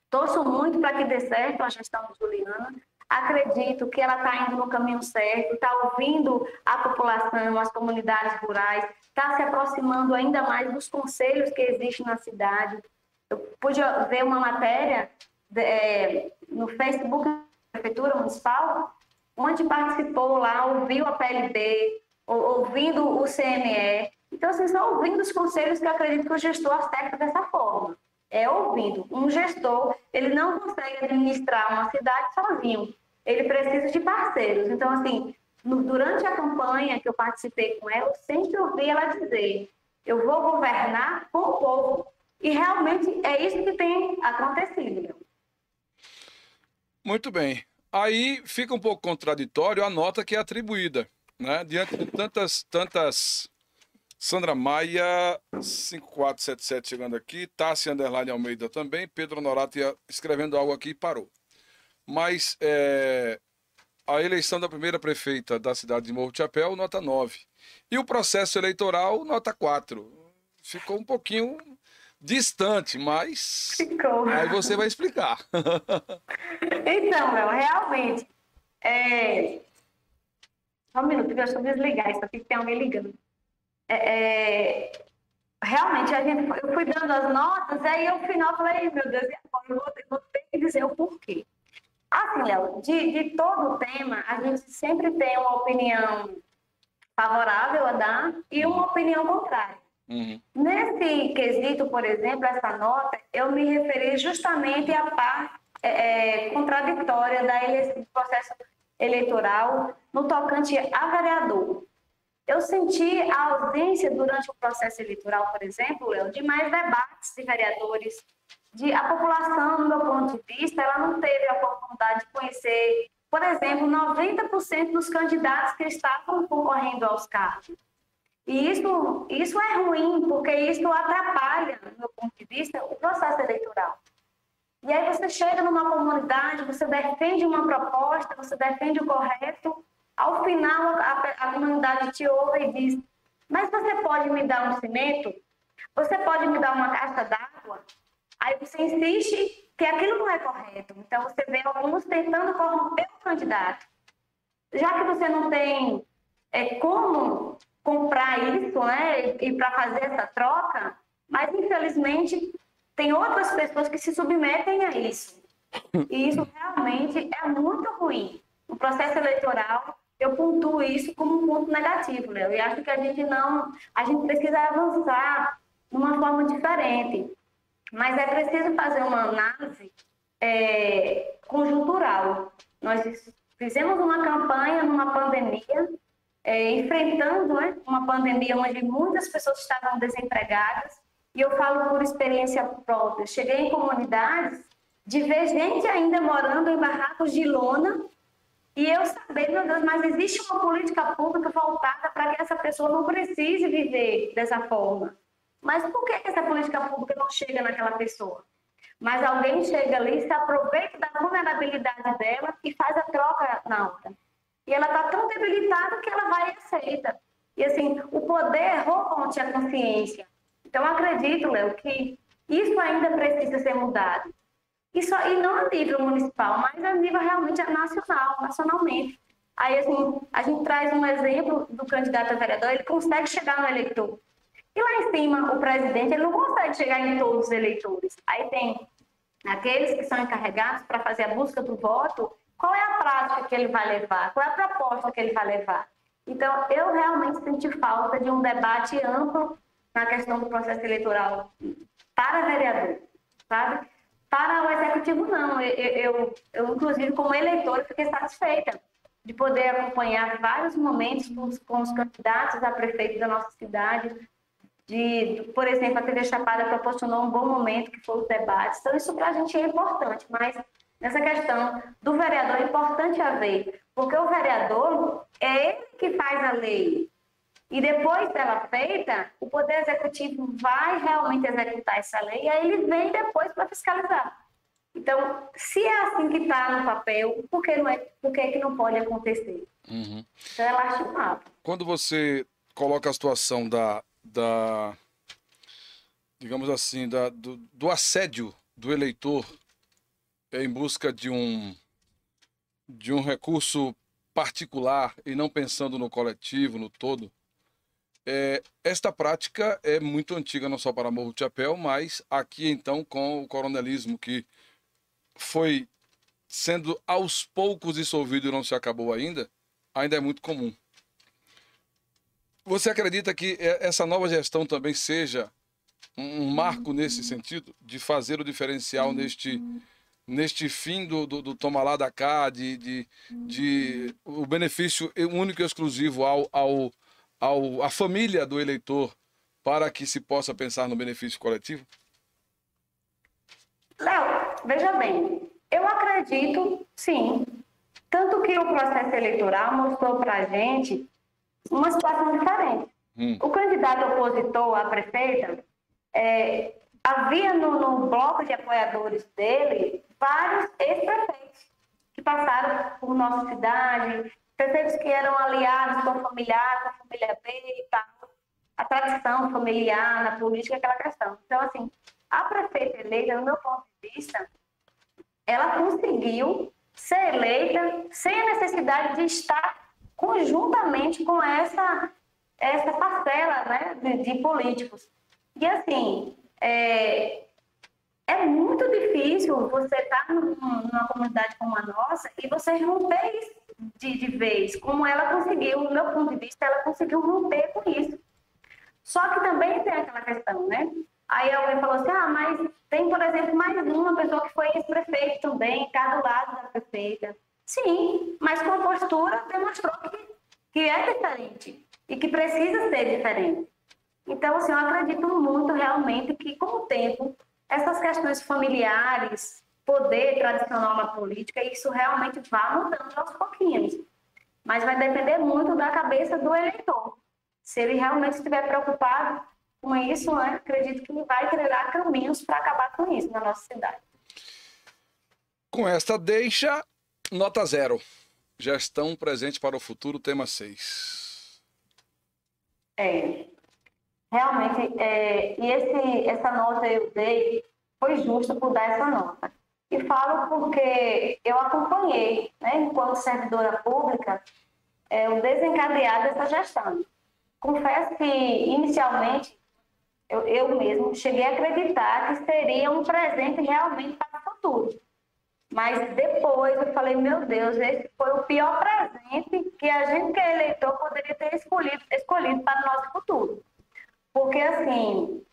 Torço muito para que dê certo a gestão de Juliana. Acredito que ela está indo no caminho certo, está ouvindo a população, as comunidades rurais, está se aproximando ainda mais dos conselhos que existem na cidade. Eu pude ver uma matéria no Facebook da Prefeitura Municipal, onde participou lá, ouviu a PLD, ouvindo o CME. Então, assim, só ouvindo os conselhos que eu acredito que o gestor acerta dessa forma. Ouvindo. Um gestor, ele não consegue administrar uma cidade sozinho. Ele precisa de parceiros. Então, assim, durante a campanha que eu participei com ela, eu sempre ouvi ela dizer, eu vou governar com o povo. E realmente é isso que tem acontecido. Muito bem. Aí fica um pouco contraditório a nota que é atribuída, né? Diante de tantas... Sandra Maia, 5477 chegando aqui, Tássia Underline Almeida também, Pedro Honorato ia escrevendo algo aqui e parou. Mas a eleição da primeira prefeita da cidade de Morro de Chapéu, nota 9. E o processo eleitoral, nota 4. Ficou um pouquinho distante, mas... Ficou. Aí você vai explicar. Então, Léo, realmente... Só um minuto, deixa eu desligar isso aqui, que tem alguém ligando. Realmente, eu fui dando as notas, aí ao final falei, meu Deus, eu vou ter que dizer o porquê. Assim, Léo, de todo o tema, a gente sempre tem uma opinião favorável a dar e uma opinião contrária. Uhum. Nesse quesito, por exemplo, essa nota, eu me referi justamente à parte contraditória do processo eleitoral no tocante a vereador. Eu senti a ausência durante o processo eleitoral, por exemplo, Léo, de mais debates de vereadores. A população, no meu ponto de vista, ela não teve a oportunidade de conhecer, por exemplo, 90% dos candidatos que estavam concorrendo aos cargos. E isso é ruim, porque isso atrapalha, no meu ponto de vista, o processo eleitoral. E aí você chega numa comunidade, você defende uma proposta, você defende o correto. Ao final, a comunidade te ouve e diz, mas você pode me dar um cimento? Você pode me dar uma caixa d'água? Aí você insiste que aquilo não é correto. Então, você vê alguns tentando corromper o candidato. Já que você não tem como comprar isso, né, e para fazer essa troca, mas, infelizmente, tem outras pessoas que se submetem a isso. E isso realmente é muito ruim. O processo eleitoral, eu pontuo isso como um ponto negativo, Léo. E acho que a gente precisa avançar de uma forma diferente. Mas é preciso fazer uma análise conjuntural. Nós fizemos uma campanha numa pandemia, enfrentando uma pandemia onde muitas pessoas estavam desempregadas. E eu falo por experiência própria. Cheguei em comunidades de ver gente ainda morando em barracos de lona. E eu sabia, meu Deus, mas existe uma política pública voltada para que essa pessoa não precise viver dessa forma. Mas por que essa política pública não chega naquela pessoa? Mas alguém chega ali, se aproveita da vulnerabilidade dela e faz a troca na hora. E ela está tão debilitada que ela vai e aceita. E assim, o poder rouba-te a consciência. Então, eu acredito, Léo, que isso ainda precisa ser mudado. Isso, e não a nível municipal, mas a nível realmente nacional, nacionalmente. Aí, assim, a gente traz um exemplo do candidato a vereador, ele consegue chegar no eleitor. E lá em cima, o presidente, ele não consegue chegar em todos os eleitores. Aí tem aqueles que são encarregados para fazer a busca do voto, qual é a prática que ele vai levar? Qual é a proposta que ele vai levar? Então, eu realmente senti falta de um debate amplo na questão do processo eleitoral para vereador, sabe? Para o executivo, não. Eu inclusive, como eleitora, fiquei satisfeita de poder acompanhar vários momentos com os candidatos a prefeito da nossa cidade. Por exemplo, a TV Chapada proporcionou um bom momento, que foi os debates. Então, isso para a gente é importante, mas nessa questão do vereador é importante haver, porque o vereador é ele que faz a lei. E depois dela feita, o Poder Executivo vai realmente executar essa lei e aí ele vem depois para fiscalizar. Então, se é assim que está no papel, por que que não pode acontecer? Uhum. Então, é lastimável. Quando você coloca a situação digamos assim, do assédio do eleitor em busca de um recurso particular e não pensando no coletivo, no todo, esta prática é muito antiga, não só para Morro do Chapéu, mas aqui então com o coronelismo que foi sendo aos poucos dissolvido e não se acabou ainda é muito comum. Você acredita que essa nova gestão também seja um marco nesse sentido, de fazer o diferencial neste fim do toma lá da cá, de o benefício único e exclusivo à família do eleitor, para que se possa pensar no benefício coletivo? Léo, veja bem, eu acredito, sim. Tanto que o processo eleitoral mostrou para a gente uma situação diferente. O candidato opositor à prefeita, havia no bloco de apoiadores dele vários ex-prefeitos que passaram por nossa cidade, prefeitos que eram aliados com a família A, com a família B e tal. A tradição familiar na política é aquela questão. Então, assim, a prefeita eleita, no meu ponto de vista, ela conseguiu ser eleita sem a necessidade de estar conjuntamente com essa parcela, né, de políticos. E, assim, é muito difícil você estar numa comunidade como a nossa e você romper isso de vez, como ela conseguiu, no meu ponto de vista, ela conseguiu romper com isso. Só que também tem aquela questão, né? Aí alguém falou assim, mas tem, por exemplo, mais uma pessoa que foi ex-prefeito também, cá do lado da prefeita. Sim, mas com a postura demonstrou que é diferente e que precisa ser diferente. Então, assim, eu acredito muito realmente que, com o tempo, essas questões familiares, poder tradicional na política, isso realmente vai mudando aos pouquinhos. Mas vai depender muito da cabeça do eleitor. Se ele realmente estiver preocupado com isso, né, acredito que ele vai criar caminhos para acabar com isso na nossa cidade. Com esta deixa, nota 0. Gestão presente para o futuro, tema 6. Realmente, e essa nota eu dei, foi justo por dar essa nota. E falo porque eu acompanhei, né, enquanto servidora pública, o desencadear dessa gestão. Confesso que, inicialmente, eu mesmo cheguei a acreditar que seria um presente realmente para o futuro. Mas depois eu falei, meu Deus, esse foi o pior presente que a gente que é eleitor poderia ter escolhido para o nosso futuro. Porque, assim,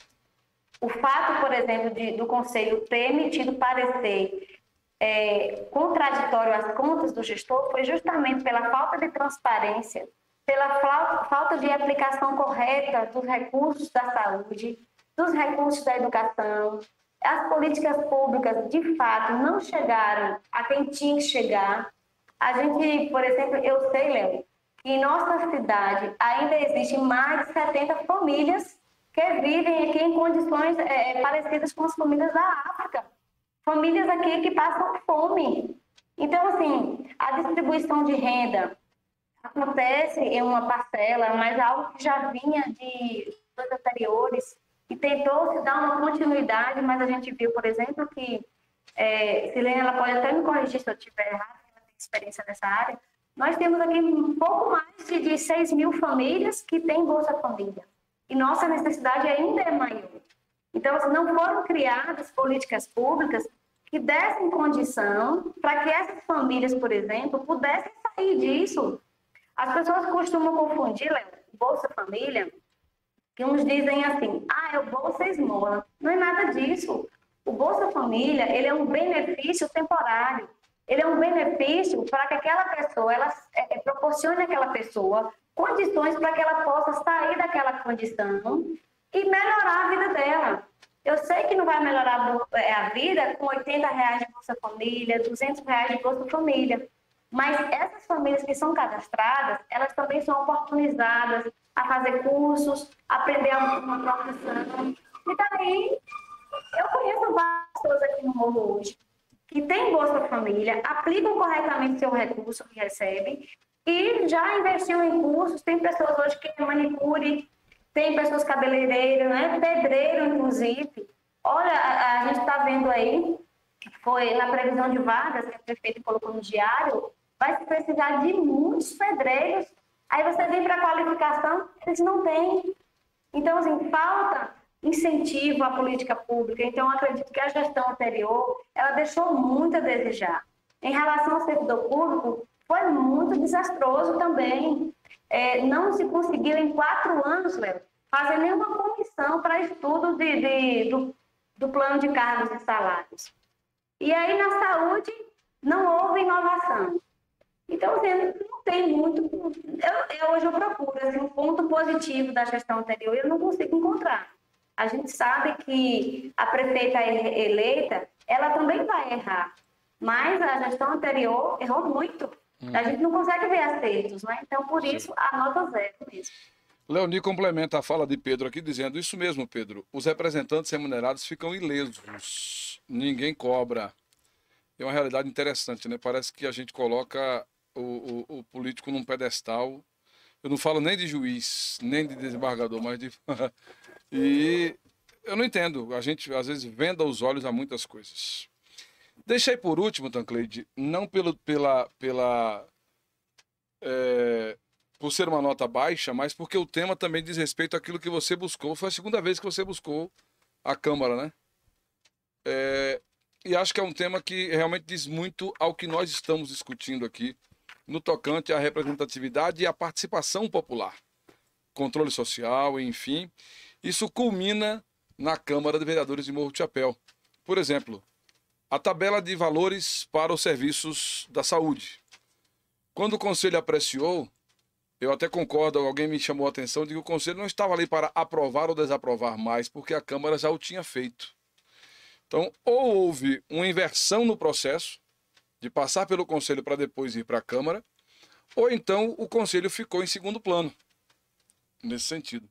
o fato, por exemplo, do Conselho ter emitido parecer contraditório às contas do gestor foi justamente pela falta de transparência, pela falta de aplicação correta dos recursos da saúde, dos recursos da educação. As políticas públicas, de fato, não chegaram a quem tinha que chegar. A gente, por exemplo, eu sei, Léo, que em nossa cidade ainda existem mais de 70 famílias que vivem aqui em condições parecidas com as famílias da África. Famílias aqui que passam fome. Então, assim, a distribuição de renda acontece em uma parcela, mas algo que já vinha de anos anteriores e tentou se dar uma continuidade, mas a gente viu, por exemplo, que Silene, ela pode até me corrigir se eu estiver errado, ela tem experiência nessa área. Nós temos aqui um pouco mais de 6 mil famílias que têm Bolsa Família. E nossa necessidade ainda é maior. Então, assim, não foram criadas políticas públicas que dessem condição para que essas famílias, por exemplo, pudessem sair disso. As pessoas costumam confundir, Léo, Bolsa Família, que uns dizem assim, é o Bolsa Esmola. Não é nada disso. O Bolsa Família, ele é um benefício temporário. Ele é um benefício para que aquela pessoa, ela proporcione àquela pessoa condições para que ela possa sair daquela condição e melhorar a vida dela. Eu sei que não vai melhorar a vida com R$80 de Bolsa Família, R$200 de Bolsa Família, mas essas famílias que são cadastradas, elas também são oportunizadas a fazer cursos, aprender uma profissão. E também, eu conheço várias pessoas aqui no Morro hoje que têm Bolsa Família, aplicam corretamente seu recurso que recebem e já investiu em cursos. Tem pessoas hoje que é manicure, tem pessoas cabeleireiras, né? Pedreiro, inclusive. Olha, a gente está vendo aí, foi na previsão de vagas que a prefeita colocou no diário, vai se precisar de muitos pedreiros. Aí você vem para a qualificação, eles não têm. Então, assim, falta incentivo à política pública. Então, eu acredito que a gestão anterior, ela deixou muito a desejar. Em relação ao servidor público, foi muito desastroso também. Não se conseguiu em 4 anos, Léo, fazer nenhuma comissão para estudo do plano de cargos e salários. E aí, na saúde, não houve inovação. Então, assim, não tem muito... Hoje eu procuro assim, um ponto positivo da gestão anterior e eu não consigo encontrar. A gente sabe que a prefeita eleita, ela também vai errar. Mas a gestão anterior errou muito. A gente não consegue ver acertos, né? Então, por isso, a nota 0 mesmo. Leoni complementa a fala de Pedro aqui, dizendo isso mesmo, Pedro. Os representantes remunerados ficam ilesos. Ninguém cobra. É uma realidade interessante, né? Parece que a gente coloca o político num pedestal. Eu não falo nem de juiz, nem de desembargador, mas de... E eu não entendo. A gente, às vezes, venda os olhos a muitas coisas. Deixei por último, Tancleide, não por ser uma nota baixa, mas porque o tema também diz respeito àquilo que você buscou. Foi a segunda vez que você buscou a Câmara, né? E acho que é um tema que realmente diz muito ao que nós estamos discutindo aqui, no tocante à representatividade e à participação popular. Controle social, enfim. Isso culmina na Câmara de Vereadores de Morro de Chapéu. Por exemplo, a tabela de valores para os serviços da saúde. Quando o Conselho apreciou, eu até concordo, alguém me chamou a atenção de que o Conselho não estava ali para aprovar ou desaprovar mais, porque a Câmara já o tinha feito. Então, ou houve uma inversão no processo, de passar pelo Conselho para depois ir para a Câmara, ou então o Conselho ficou em segundo plano, nesse sentido.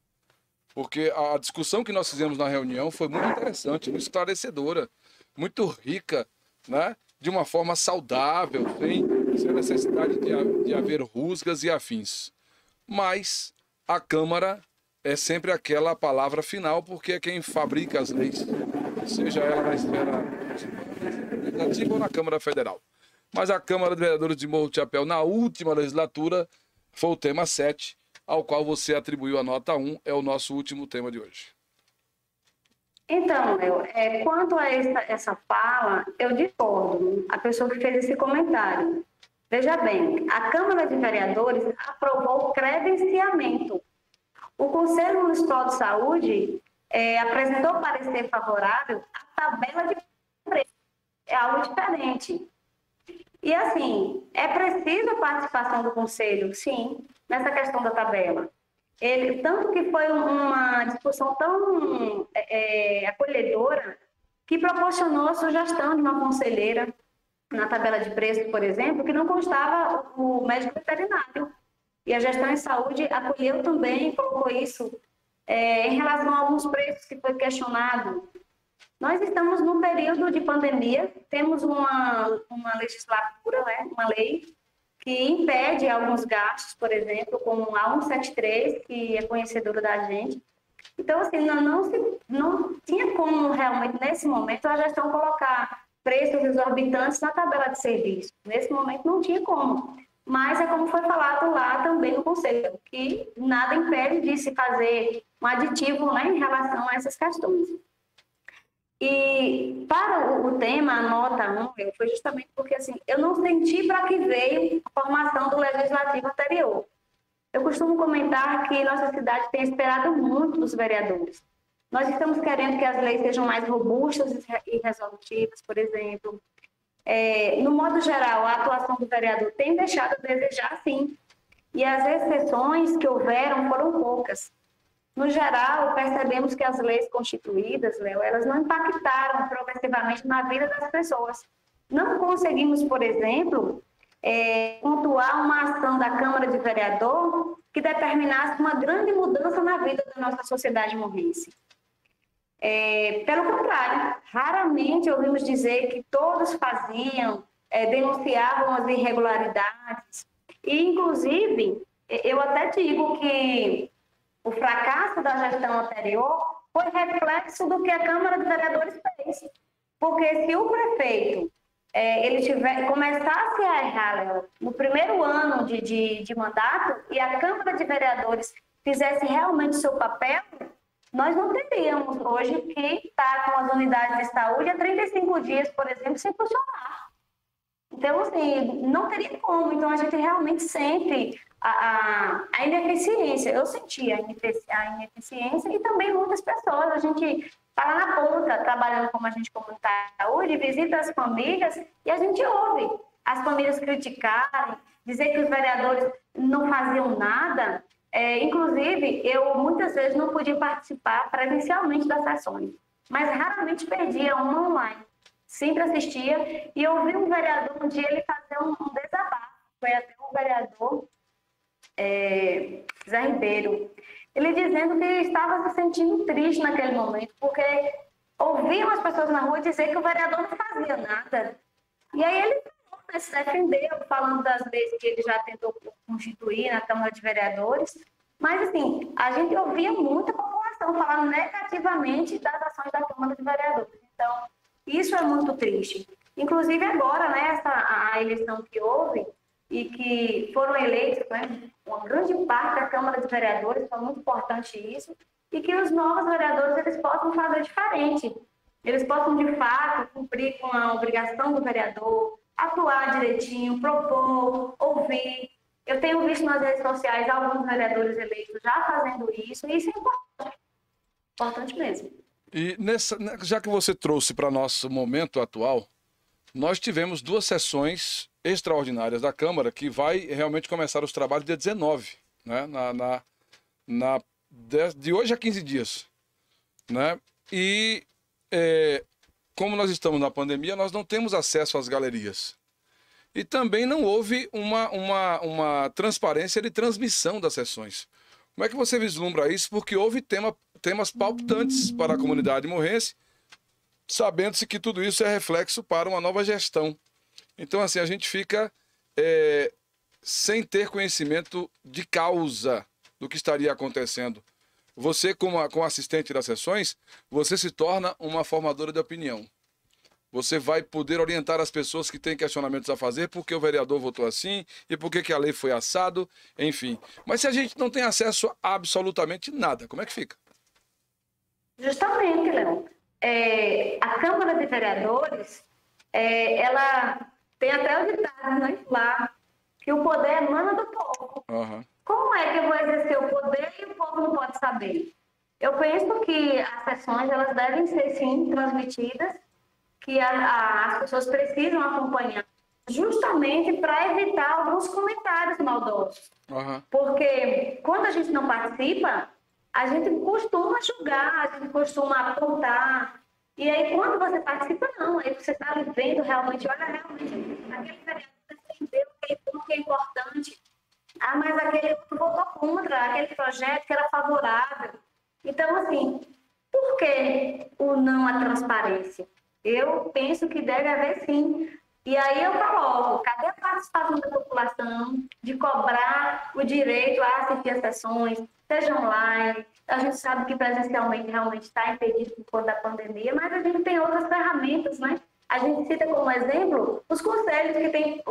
Porque a discussão que nós fizemos na reunião foi muito interessante, muito esclarecedora, muito rica, né? De uma forma saudável, sem necessidade de haver rusgas e afins. Mas a Câmara é sempre aquela palavra final, porque é quem fabrica as leis, seja ela na esfera legislativa ou na Câmara Federal. Mas a Câmara de Vereadores de Morro de Chapéu, na última legislatura, foi o tema 7, ao qual você atribuiu a nota 1, é o nosso último tema de hoje. Então, quanto a essa fala, eu discordo. A pessoa que fez esse comentário. Veja bem, a Câmara de Vereadores aprovou o credenciamento. O Conselho Municipal de Saúde apresentou parecer favorável à tabela de preço. É algo diferente. E, assim, é preciso a participação do Conselho, sim, nessa questão da tabela. Tanto que foi uma discussão tão acolhedora que proporcionou a sugestão de uma conselheira na tabela de preços, por exemplo, que não constava o médico veterinário. E a gestão em saúde acolheu também, colocou isso Em relação a alguns preços que foi questionado, nós estamos num período de pandemia, temos uma legislatura, né, uma lei, que impede alguns gastos, por exemplo, como a 173, que é conhecedora da gente. Então, assim, não tinha como realmente, nesse momento, a gestão colocar preços exorbitantes na tabela de serviço. Nesse momento, não tinha como. Mas é como foi falado lá também no Conselho, que nada impede de se fazer um aditivo, né, em relação a essas questões. E para o tema, a nota 1, foi justamente porque assim, eu não senti para que veio a formação do legislativo anterior. Eu costumo comentar que nossa cidade tem esperado muito dos vereadores. Nós estamos querendo que as leis sejam mais robustas e resolutivas, por exemplo. No modo geral, a atuação do vereador tem deixado a desejar, sim. E as exceções que houveram foram poucas. No geral, percebemos que as leis constituídas, Léo, elas não impactaram progressivamente na vida das pessoas. Não conseguimos, por exemplo, pontuar uma ação da Câmara de Vereador que determinasse uma grande mudança na vida da nossa sociedade morrense. Pelo contrário, raramente ouvimos dizer que todos faziam, denunciavam as irregularidades. E, inclusive, eu até digo que o fracasso da gestão anterior foi reflexo do que a Câmara de Vereadores fez. Porque se o prefeito começasse a errar, Léo, no primeiro ano de mandato e a Câmara de Vereadores fizesse realmente o seu papel, nós não teríamos hoje que estar com as unidades de saúde há 35 dias, por exemplo, sem funcionar. Então, assim, não teria como. Então, a gente realmente sente a ineficiência. Eu senti a ineficiência e também muitas pessoas. A gente está lá na ponta, trabalhando como agente comunitário de saúde, visita as famílias e a gente ouve as famílias criticarem, dizer que os vereadores não faziam nada. Inclusive, eu muitas vezes não podia participar presencialmente das sessões, mas raramente perdia uma online. Sempre assistia e eu ouvi um vereador um dia ele fazer um desabafo. Foi até um vereador, Zé Ribeiro, ele dizendo que estava se sentindo triste naquele momento, porque ouviam as pessoas na rua dizer que o vereador não fazia nada. E aí ele se defendeu, falando das leis que ele já tentou constituir na Câmara de Vereadores. Mas, assim, a gente ouvia muita população falar negativamente das ações da Câmara de Vereadores. Então, isso é muito triste. Inclusive, agora, né, a eleição que houve e que foram eleitos, né, uma grande parte da Câmara de Vereadores, foi muito importante isso, e que os novos vereadores eles possam fazer diferente. Eles possam, de fato, cumprir com a obrigação do vereador, atuar direitinho, propor, ouvir. Eu tenho visto nas redes sociais alguns vereadores eleitos já fazendo isso, e isso é importante. Importante mesmo. E já que você trouxe para nosso momento atual, nós tivemos 2 sessões extraordinárias da Câmara que vai realmente começar os trabalhos dia 19, né? De hoje a 15 dias. Né? E como nós estamos na pandemia, nós não temos acesso às galerias. E também não houve uma transparência de transmissão das sessões. Como é que você vislumbra isso? Porque houve temas palpitantes para a comunidade morrense, sabendo-se que tudo isso é reflexo para uma nova gestão. Então, assim, a gente fica sem ter conhecimento de causa do que estaria acontecendo. Você, como assistente das sessões, você se torna uma formadora de opinião. Você vai poder orientar as pessoas que têm questionamentos a fazer, porque o vereador votou assim, e por que a lei foi assado, enfim. Mas se a gente não tem acesso a absolutamente nada, como é que fica? Justamente, Léo. A Câmara de Vereadores, ela tem até o ditado, né, lá, que o poder emana do povo. Uhum. Como é que eu vou exercer o poder e o povo não pode saber? Eu penso que as sessões elas devem ser, sim, transmitidas, que as pessoas precisam acompanhar, justamente para evitar alguns comentários maldosos. Uhum. Porque quando a gente não participa, a gente costuma julgar, a gente costuma apontar. E aí, quando você participa, não. Aí você está vendo realmente, olha, realmente, aquele vereador defendeu aquele ponto que é importante. Ah, mas aquele outro votou contra aquele projeto que era favorável. Então, assim, por que o não à transparência? Eu penso que deve haver sim. E aí eu coloco, cadê a participação da população de cobrar o direito a assistir às sessões, seja online? A gente sabe que presencialmente realmente está impedido por conta da pandemia, mas a gente tem outras ferramentas, né? A gente cita como exemplo os conselhos que tem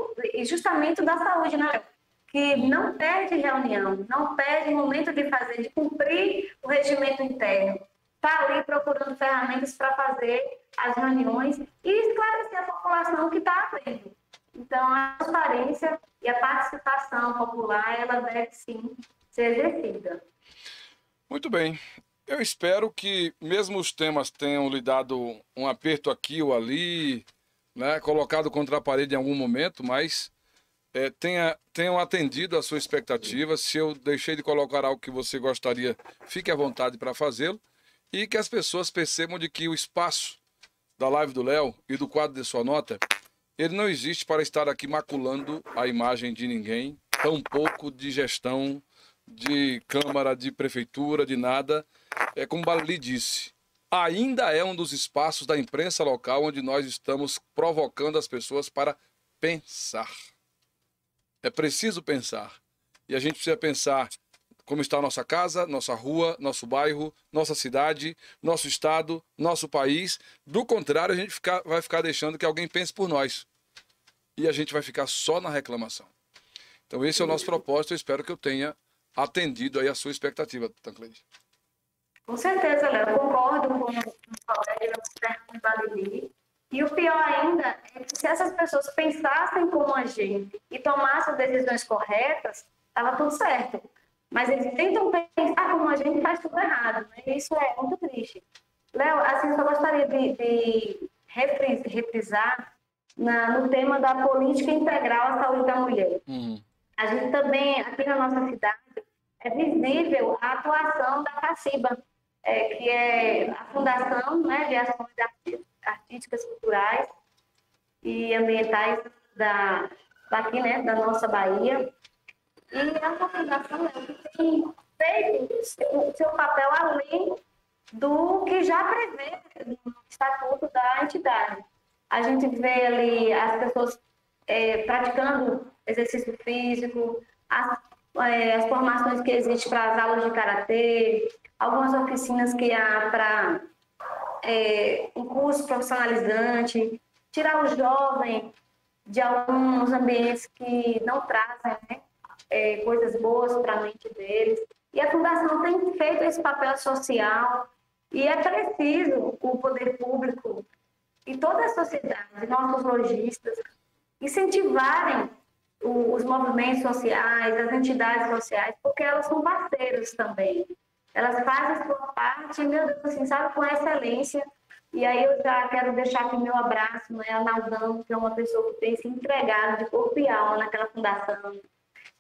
justamente da saúde, né? Que não perde reunião, não perde momento de fazer, de cumprir o regimento interno. Está ali procurando ferramentas para fazer as reuniões e esclarecer a população que está havendo. Então, a transparência e a participação popular, ela deve sim ser exercida. Muito bem. Eu espero que, mesmo os temas tenham lhe dado um aperto aqui ou ali, né, colocado contra a parede em algum momento, mas tenham atendido a sua expectativa. Se eu deixei de colocar algo que você gostaria, fique à vontade para fazê-lo. E que as pessoas percebam de que o espaço da live do Léo e do quadro de sua nota, ele não existe para estar aqui maculando a imagem de ninguém, tampouco de gestão, de Câmara, de Prefeitura, de nada. É como o Balili disse, ainda é um dos espaços da imprensa local onde nós estamos provocando as pessoas para pensar. É preciso pensar. E a gente precisa pensar como está a nossa casa, nossa rua, nosso bairro, nossa cidade, nosso estado, nosso país. Do contrário, a gente vai ficar deixando que alguém pense por nós. E a gente vai ficar só na reclamação. Então esse é o nosso propósito. Eu espero que eu tenha atendido aí a sua expectativa, Tancleide. Com certeza, Léo. Eu concordo com o colega do Balili. E o pior ainda é que se essas pessoas pensassem como a gente e tomassem decisões corretas, estava tudo certo. Mas eles tentam pensar como a gente, faz tudo errado, né? E isso é muito triste. Léo, assim, eu só gostaria de reprisar no tema da política integral à saúde da mulher. A gente também, aqui na nossa cidade, é visível a atuação da FACIBA, que é a Fundação, né, de Ações Artísticas, Culturais e Ambientais daqui, né, da nossa Bahia. E é uma fundação que tem feito o seu papel além do que já prevê no estatuto da entidade. A gente vê ali as pessoas praticando exercício físico, as formações que existem para as aulas de karatê, algumas oficinas que há para um curso profissionalizante, tirar o jovem de alguns ambientes que não trazem, né, coisas boas para a mente deles. E a Fundação tem feito esse papel social e é preciso o poder público e toda a sociedade, nossos lojistas, incentivarem os movimentos sociais, as entidades sociais, porque elas são parceiras também. Elas fazem a sua parte, meu Deus, assim, sabe, com excelência. E aí eu já quero deixar aqui meu abraço, né, a Naldão, que é uma pessoa que tem se entregado de corpo e alma naquela fundação,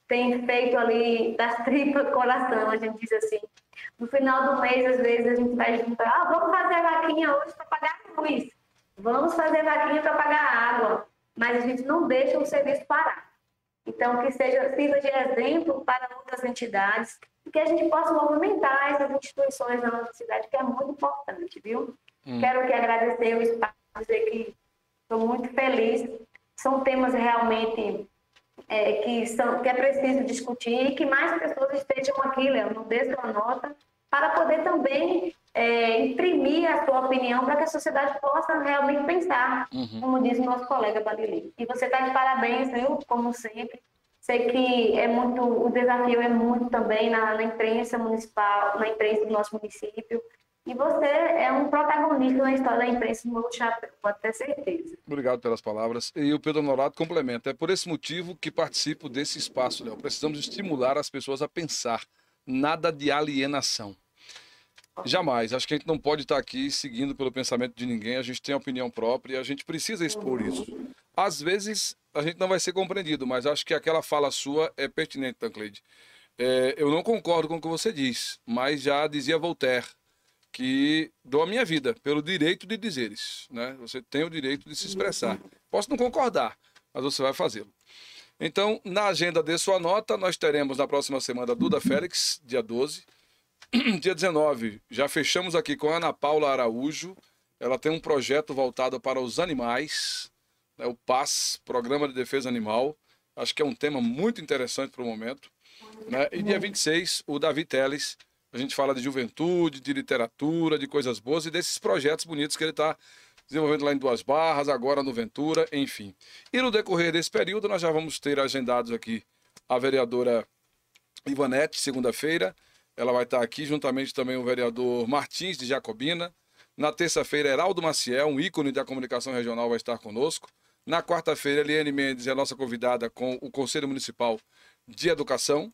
tem feito ali das tripas coração, a gente diz assim. No final do mês, às vezes, a gente vai juntar, vamos fazer vaquinha hoje para pagar a luz, vamos fazer vaquinha para pagar a água, mas a gente não deixa o serviço parar. Então, que sirva de exemplo para outras entidades e que a gente possa movimentar essas instituições na nossa cidade, que é muito importante, viu? Quero aqui agradecer o espaço, dizer que estou muito feliz. São temas realmente que é preciso discutir e que mais pessoas estejam aqui, Léo, no Dê Sua Nota, para poder também imprimir a sua opinião para que a sociedade possa realmente pensar, como diz o nosso colega Balili. E você está de parabéns, viu? Como sempre. Sei que o desafio é muito também na imprensa municipal, na imprensa do nosso município. E você é um protagonista na história da imprensa do Morro Chapéu, pode ter certeza. Obrigado pelas palavras. E o Pedro Honorato complementa. É por esse motivo que participo desse espaço, Léo. Precisamos estimular as pessoas a pensar. Nada de alienação. Jamais. Acho que a gente não pode estar aqui seguindo pelo pensamento de ninguém. A gente tem opinião própria e a gente precisa expor isso. Às vezes, a gente não vai ser compreendido, mas acho que aquela fala sua é pertinente, Tancleide. Eu não concordo com o que você diz, mas já dizia Voltaire que dou a minha vida pelo direito de dizeres, né? Você tem o direito de se expressar. Posso não concordar, mas você vai fazê-lo. Então, na agenda Dê Sua Nota, nós teremos na próxima semana Duda Félix, dia 12, Dia 19, já fechamos aqui com a Ana Paula Araújo. Ela tem um projeto voltado para os animais, né, o PAS, Programa de Defesa Animal. Acho que é um tema muito interessante para o momento. Né? E dia 26, o Davi Teles. A gente fala de juventude, de literatura, de coisas boas e desses projetos bonitos que ele está desenvolvendo lá em Duas Barras, agora no Ventura, enfim. E no decorrer desse período, nós já vamos ter agendados aqui a vereadora Ivanete, segunda-feira. Ela vai estar aqui, juntamente também o vereador Martins, de Jacobina. Na terça-feira, Heraldo Maciel, um ícone da comunicação regional, vai estar conosco. Na quarta-feira, Eliane Mendes é a nossa convidada com o Conselho Municipal de Educação.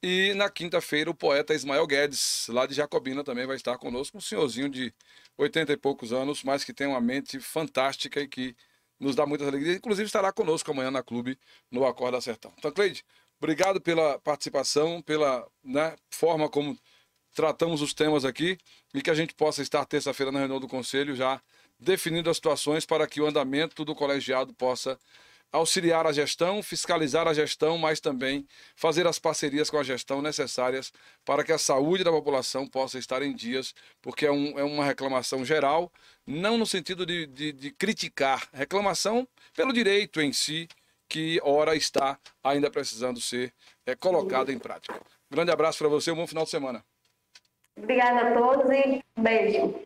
E na quinta-feira, o poeta Ismael Guedes, lá de Jacobina, também vai estar conosco. Um senhorzinho de 80 e poucos anos, mas que tem uma mente fantástica e que nos dá muitas alegrias. Inclusive, estará conosco amanhã na Clube, no Acorda Sertão. Então, Cleide, obrigado pela participação, pela forma como tratamos os temas aqui e que a gente possa estar terça-feira na reunião do Conselho já definindo as situações para que o andamento do colegiado possa auxiliar a gestão, fiscalizar a gestão, mas também fazer as parcerias com a gestão necessárias para que a saúde da população possa estar em dias, porque é uma reclamação geral, não no sentido de criticar, reclamação pelo direito em si, que ora está ainda precisando ser colocado em prática. Grande abraço para você, um bom final de semana. Obrigada a todos e beijo.